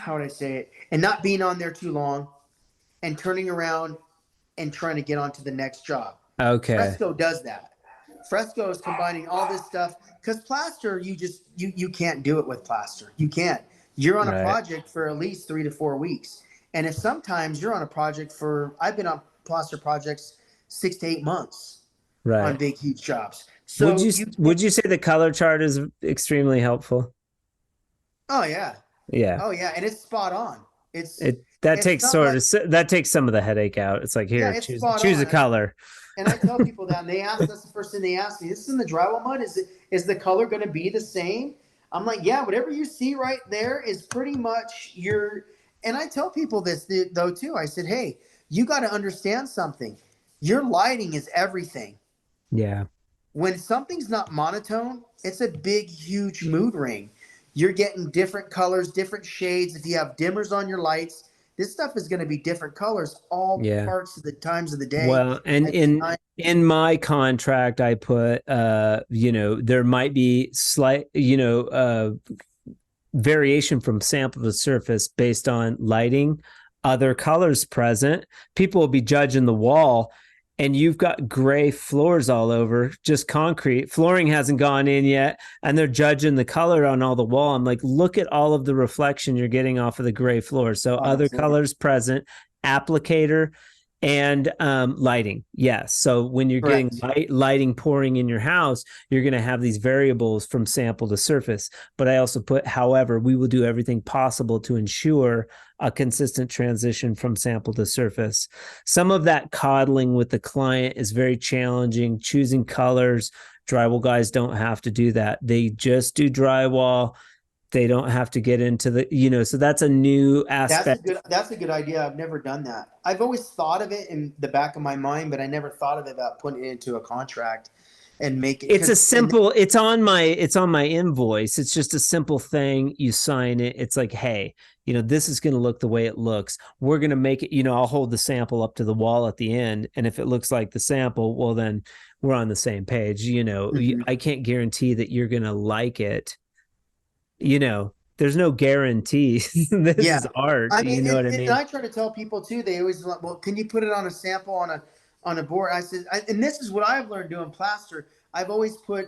would I say it? And not being on there too long and turning around and trying to get on to the next job. Okay. Fresco does that. Fresco is combining all this stuff because plaster, you can't do it with plaster. You can't. You're on a project for at least 3 to 4 weeks. And if sometimes you're on a project I've been on plaster projects 6 to 8 months on big, huge jobs. So would you say the color chart is extremely helpful? Oh yeah. Yeah. Oh yeah. And it's spot on. That takes some of the headache out. It's like, here, choose a color. And I tell people that, and they ask, that's the first thing they ask me, this is in the drywall mud. Is the color going to be the same? I'm like, yeah, whatever you see right there is pretty much and I tell people this though too. I said, hey, you got to understand something. Your lighting is everything. Yeah. When something's not monotone, it's a big, huge mood ring. You're getting different colors, different shades. If you have dimmers on your lights, this stuff is going to be different colors all parts of the times of the day. Well, and in my contract, I put, there might be slight, variation from sample to surface based on lighting, other colors present. People will be judging the wall, and you've got gray floors all over, just concrete. Flooring hasn't gone in yet, and they're judging the color on all the wall. I'm like, look at all of the reflection you're getting off of the gray floor. So other colors present, applicator, and lighting. Yes. So when you're getting lighting pouring in your house, you're going to have these variables from sample to surface. But I also put, however, we will do everything possible to ensure a consistent transition from sample to surface. Some of that coddling with the client is very challenging. Choosing colors, drywall guys don't have to do that. They just do drywall. They don't have to get into the, so that's a new aspect. That's a good idea. I've never done that. I've always thought of it in the back of my mind, but I never thought of it about putting it into a contract and make it. It's on my invoice. It's just a simple thing. You sign it. It's like, hey, this is going to look the way it looks. We're going to make it, I'll hold the sample up to the wall at the end. And if it looks like the sample, well, then we're on the same page. I can't guarantee that you're going to like it. There's no guarantee. This is art. I mean, you know what I mean? And I try to tell people too, they always like, well, can you put it on a sample on a board? I said, and this is what I've learned doing plaster. I've always put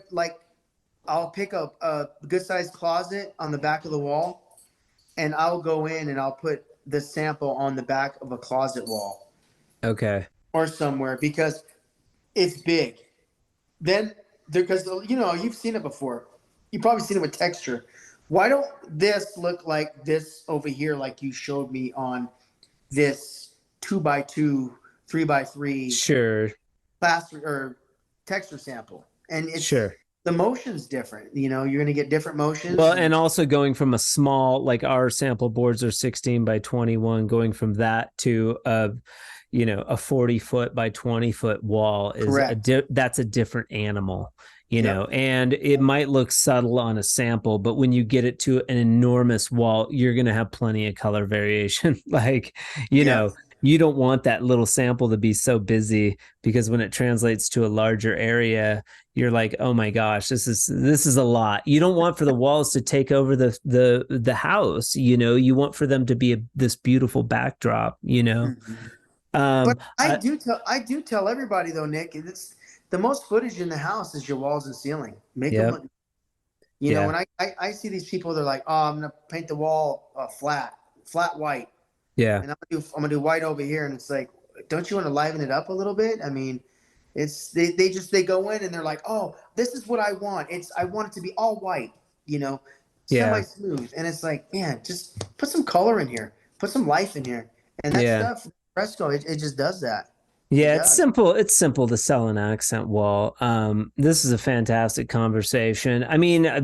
I'll pick up a good sized closet on the back of the wall, and I'll go in and I'll put the sample on the back of a closet wall. Okay. Or somewhere, because it's big. Then, because you've seen it before. You've probably seen it with texture. Why don't this look like this over here, like you showed me on this 2x2, 3x3 plaster or texture sample? And it's the motion's different. You're going to get different motions. Well, and also going from a small, like our sample boards are 16 by 21, going from that to a 40-foot by 20-foot wall is that's a different animal. And it might look subtle on a sample, but when you get it to an enormous wall, you're going to have plenty of color variation. You don't want that little sample to be so busy, because when it translates to a larger area, you're like, oh my gosh, this is a lot. You don't want for the walls to take over the house. You want for them to be this beautiful backdrop. Mm-hmm. But I do tell everybody though, Nick, it's the most footage in the house is your walls and ceiling. Make them look, when I see these people, they're like, oh, I'm gonna paint the wall flat white. Yeah. And I'm gonna do white over here, and it's like, don't you want to liven it up a little bit? I mean, it's they go in and they're like, oh, this is what I want. I want it to be all white, semi smooth, and it's like, man, just put some color in here, put some life in here, and that stuff, Fresco, it just does that. Yeah, it's simple. It's simple to sell an accent wall. This is a fantastic conversation. I mean, a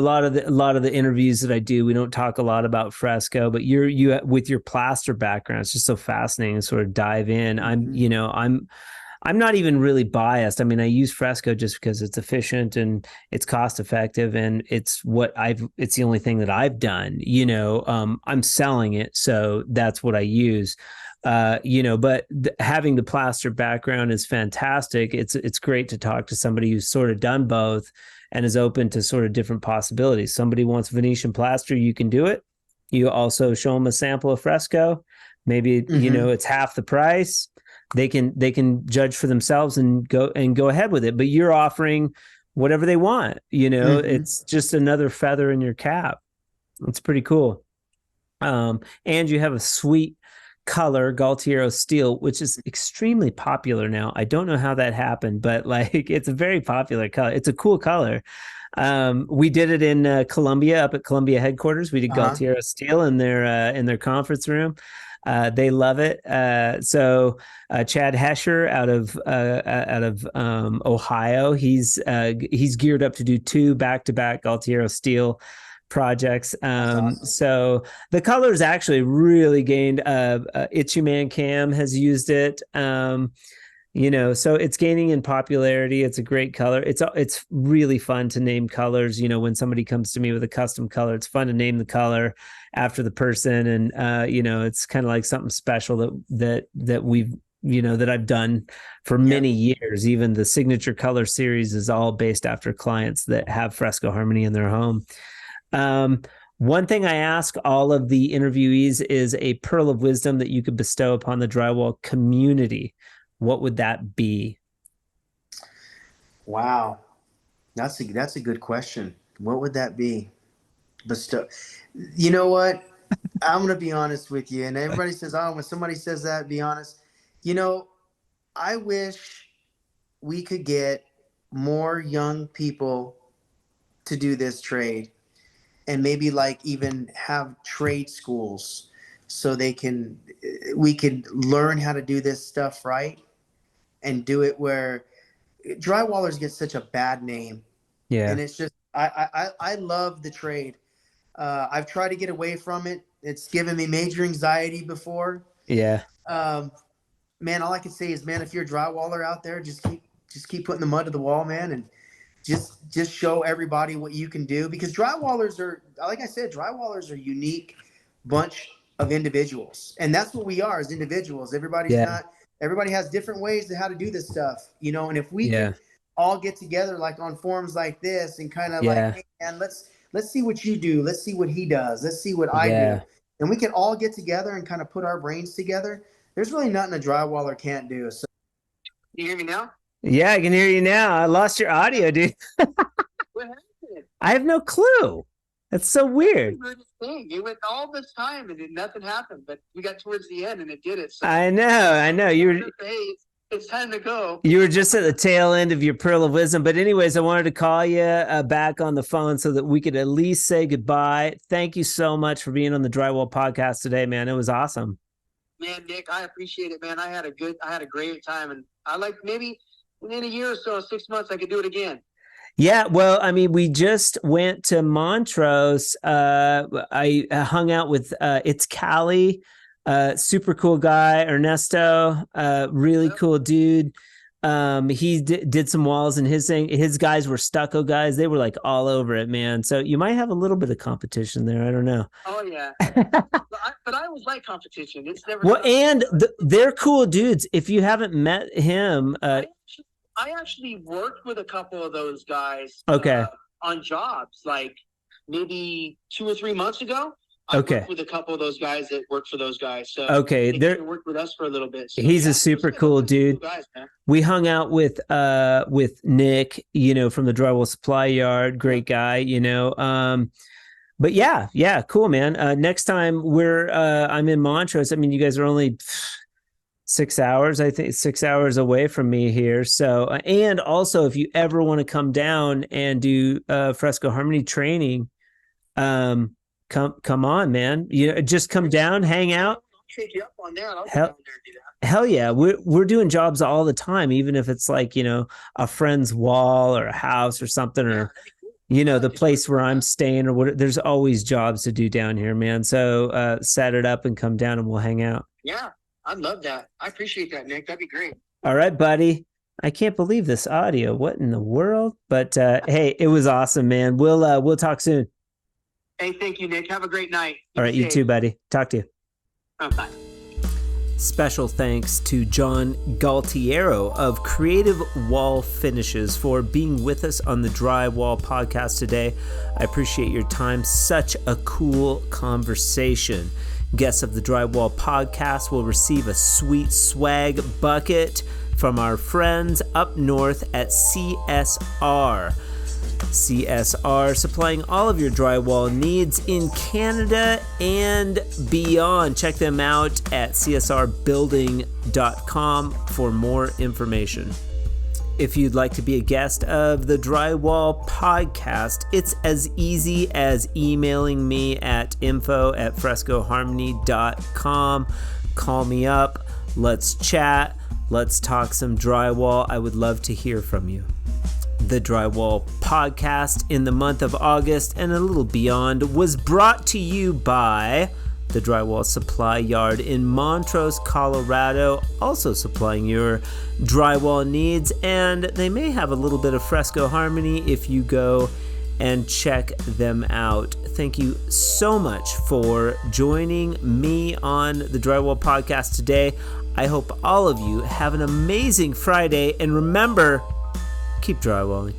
lot of the interviews that I do, we don't talk a lot about Fresco, but you with your plaster background, it's just so fascinating to sort of dive in. I'm not even really biased. I mean, I use Fresco just because it's efficient and it's cost effective, and it's the only thing that I've done. I'm selling it, so that's what I use. But having the plaster background is fantastic. It's great to talk to somebody who's sort of done both and is open to sort of different possibilities. Somebody wants Venetian plaster, you can do it. You also show them a sample of Fresco. Maybe, it's half the price. They can judge for themselves and go ahead with it. But you're offering whatever they want. It's just another feather in your cap. It's pretty cool. And you have a sweet color, Gualtiero steel, which is extremely popular now. I don't know how that happened, but it's a very popular color. It's a cool color. We did it in Columbia, up at Columbia headquarters. We did Gualtiero steel in their conference room. They love it. So Chad Hesher out of Ohio, he's geared up to do 2 back-to-back Gualtiero steel projects. Awesome. So the color's actually really gained. Itchy Man Cam has used it. So it's gaining in popularity. It's a great color. It's really fun to name colors. When somebody comes to me with a custom color, it's fun to name the color after the person, and it's kind of like something special that we've that I've done for many years. Even the signature color series is all based after clients that have Fresco Harmony in their home. One thing I ask all of the interviewees is a pearl of wisdom that you could bestow upon the drywall community. What would that be? Wow. That's a good question. What would that be? Bestow. You know what? I'm going to be honest with you. And everybody says, oh, when somebody says that, be honest. I wish we could get more young people to do this trade, and maybe even have trade schools so we could learn how to do this stuff right and do it where drywallers get such a bad name. Yeah. And it's just, I love the trade. I've tried to get away from it. It's given me major anxiety before. Yeah. Man, all I can say is, man, if you're a drywaller out there, just keep putting the mud to the wall, man. And just show everybody what you can do, because drywallers are, like I said, drywallers are a unique bunch of individuals, and that's what we are as individuals. Everybody has different ways to how to do this stuff, and if we can all get together on forums like this and kind of hey, man, let's see what you do, let's see what he does, let's see what I do, and we can all get together and kind of put our brains together. There's really nothing a drywaller can't do. So, you hear me now? Yeah, I can hear you now. I lost your audio, dude. What happened? I have no clue. That's so weird. Thing. You went all this time and nothing happened, but we got towards the end and it did it. So I know. It's time to go. You were just at the tail end of your pearl of wisdom. But anyways, I wanted to call you back on the phone so that we could at least say goodbye. Thank you so much for being on the Drywall Podcast today, man. It was awesome. Man, Nick, I appreciate it, man. I had a great time, and I like maybe in a year or so, 6 months, I could do it again. Yeah, well, I mean, we just went to Montrose. I hung out with It's Cali, super cool guy, Ernesto, really cool dude. He did some walls, and his guys were stucco guys. They were like all over it, man. So you might have a little bit of competition there. I don't know. Oh yeah, but I always like competition. It's never well, and they're cool dudes. If you haven't met him, I actually worked with a couple of those guys. Okay. On jobs, like maybe 2 or 3 months ago. I worked with a couple of those guys that work for those guys. So they worked with us for a little bit. So, he's a super cool dude. Cool guys, man. We hung out with Nick, from the Drywall Supply Yard. Great guy, But yeah, cool, man. Next time I'm in Montrose. I mean, you guys are only 6 hours, I think 6 hours away from me here. So, and also if you ever want to come down and do Fresco Harmony training, come on, man. Just come down, hang out. I'll take you up on that. I'll go down there and do that. Hell yeah. We're doing jobs all the time, even if it's like, a friend's wall or a house or something, or the place where I'm staying or what. There's always jobs to do down here, man. So set it up and come down and we'll hang out. Yeah, I'd love that. I appreciate that, Nick. That'd be great. All right, buddy. I can't believe this audio. What in the world? But hey, it was awesome, man. We'll talk soon. Hey, thank you, Nick. Have a great night. All right, you too, buddy. Talk to you. Bye. Special thanks to John Galtiero of Creative Wall Finishes for being with us on the Drywall Podcast today. I appreciate your time. Such a cool conversation. Guests of the Drywall Podcast will receive a sweet swag bucket from our friends up north at CSR. CSR, supplying all of your drywall needs in Canada and beyond. Check them out at csrbuilding.com for more information. If you'd like to be a guest of the Drywall Podcast, it's as easy as emailing me at info@frescoharmony.com. Call me up. Let's chat. Let's talk some drywall. I would love to hear from you. The Drywall Podcast in the month of August and a little beyond was brought to you by the Drywall Supply Yard in Montrose, Colorado, also supplying your drywall needs, and they may have a little bit of Fresco Harmony if you go and check them out. Thank you so much for joining me on the Drywall Podcast today. I hope all of you have an amazing Friday, and remember, keep drywalling.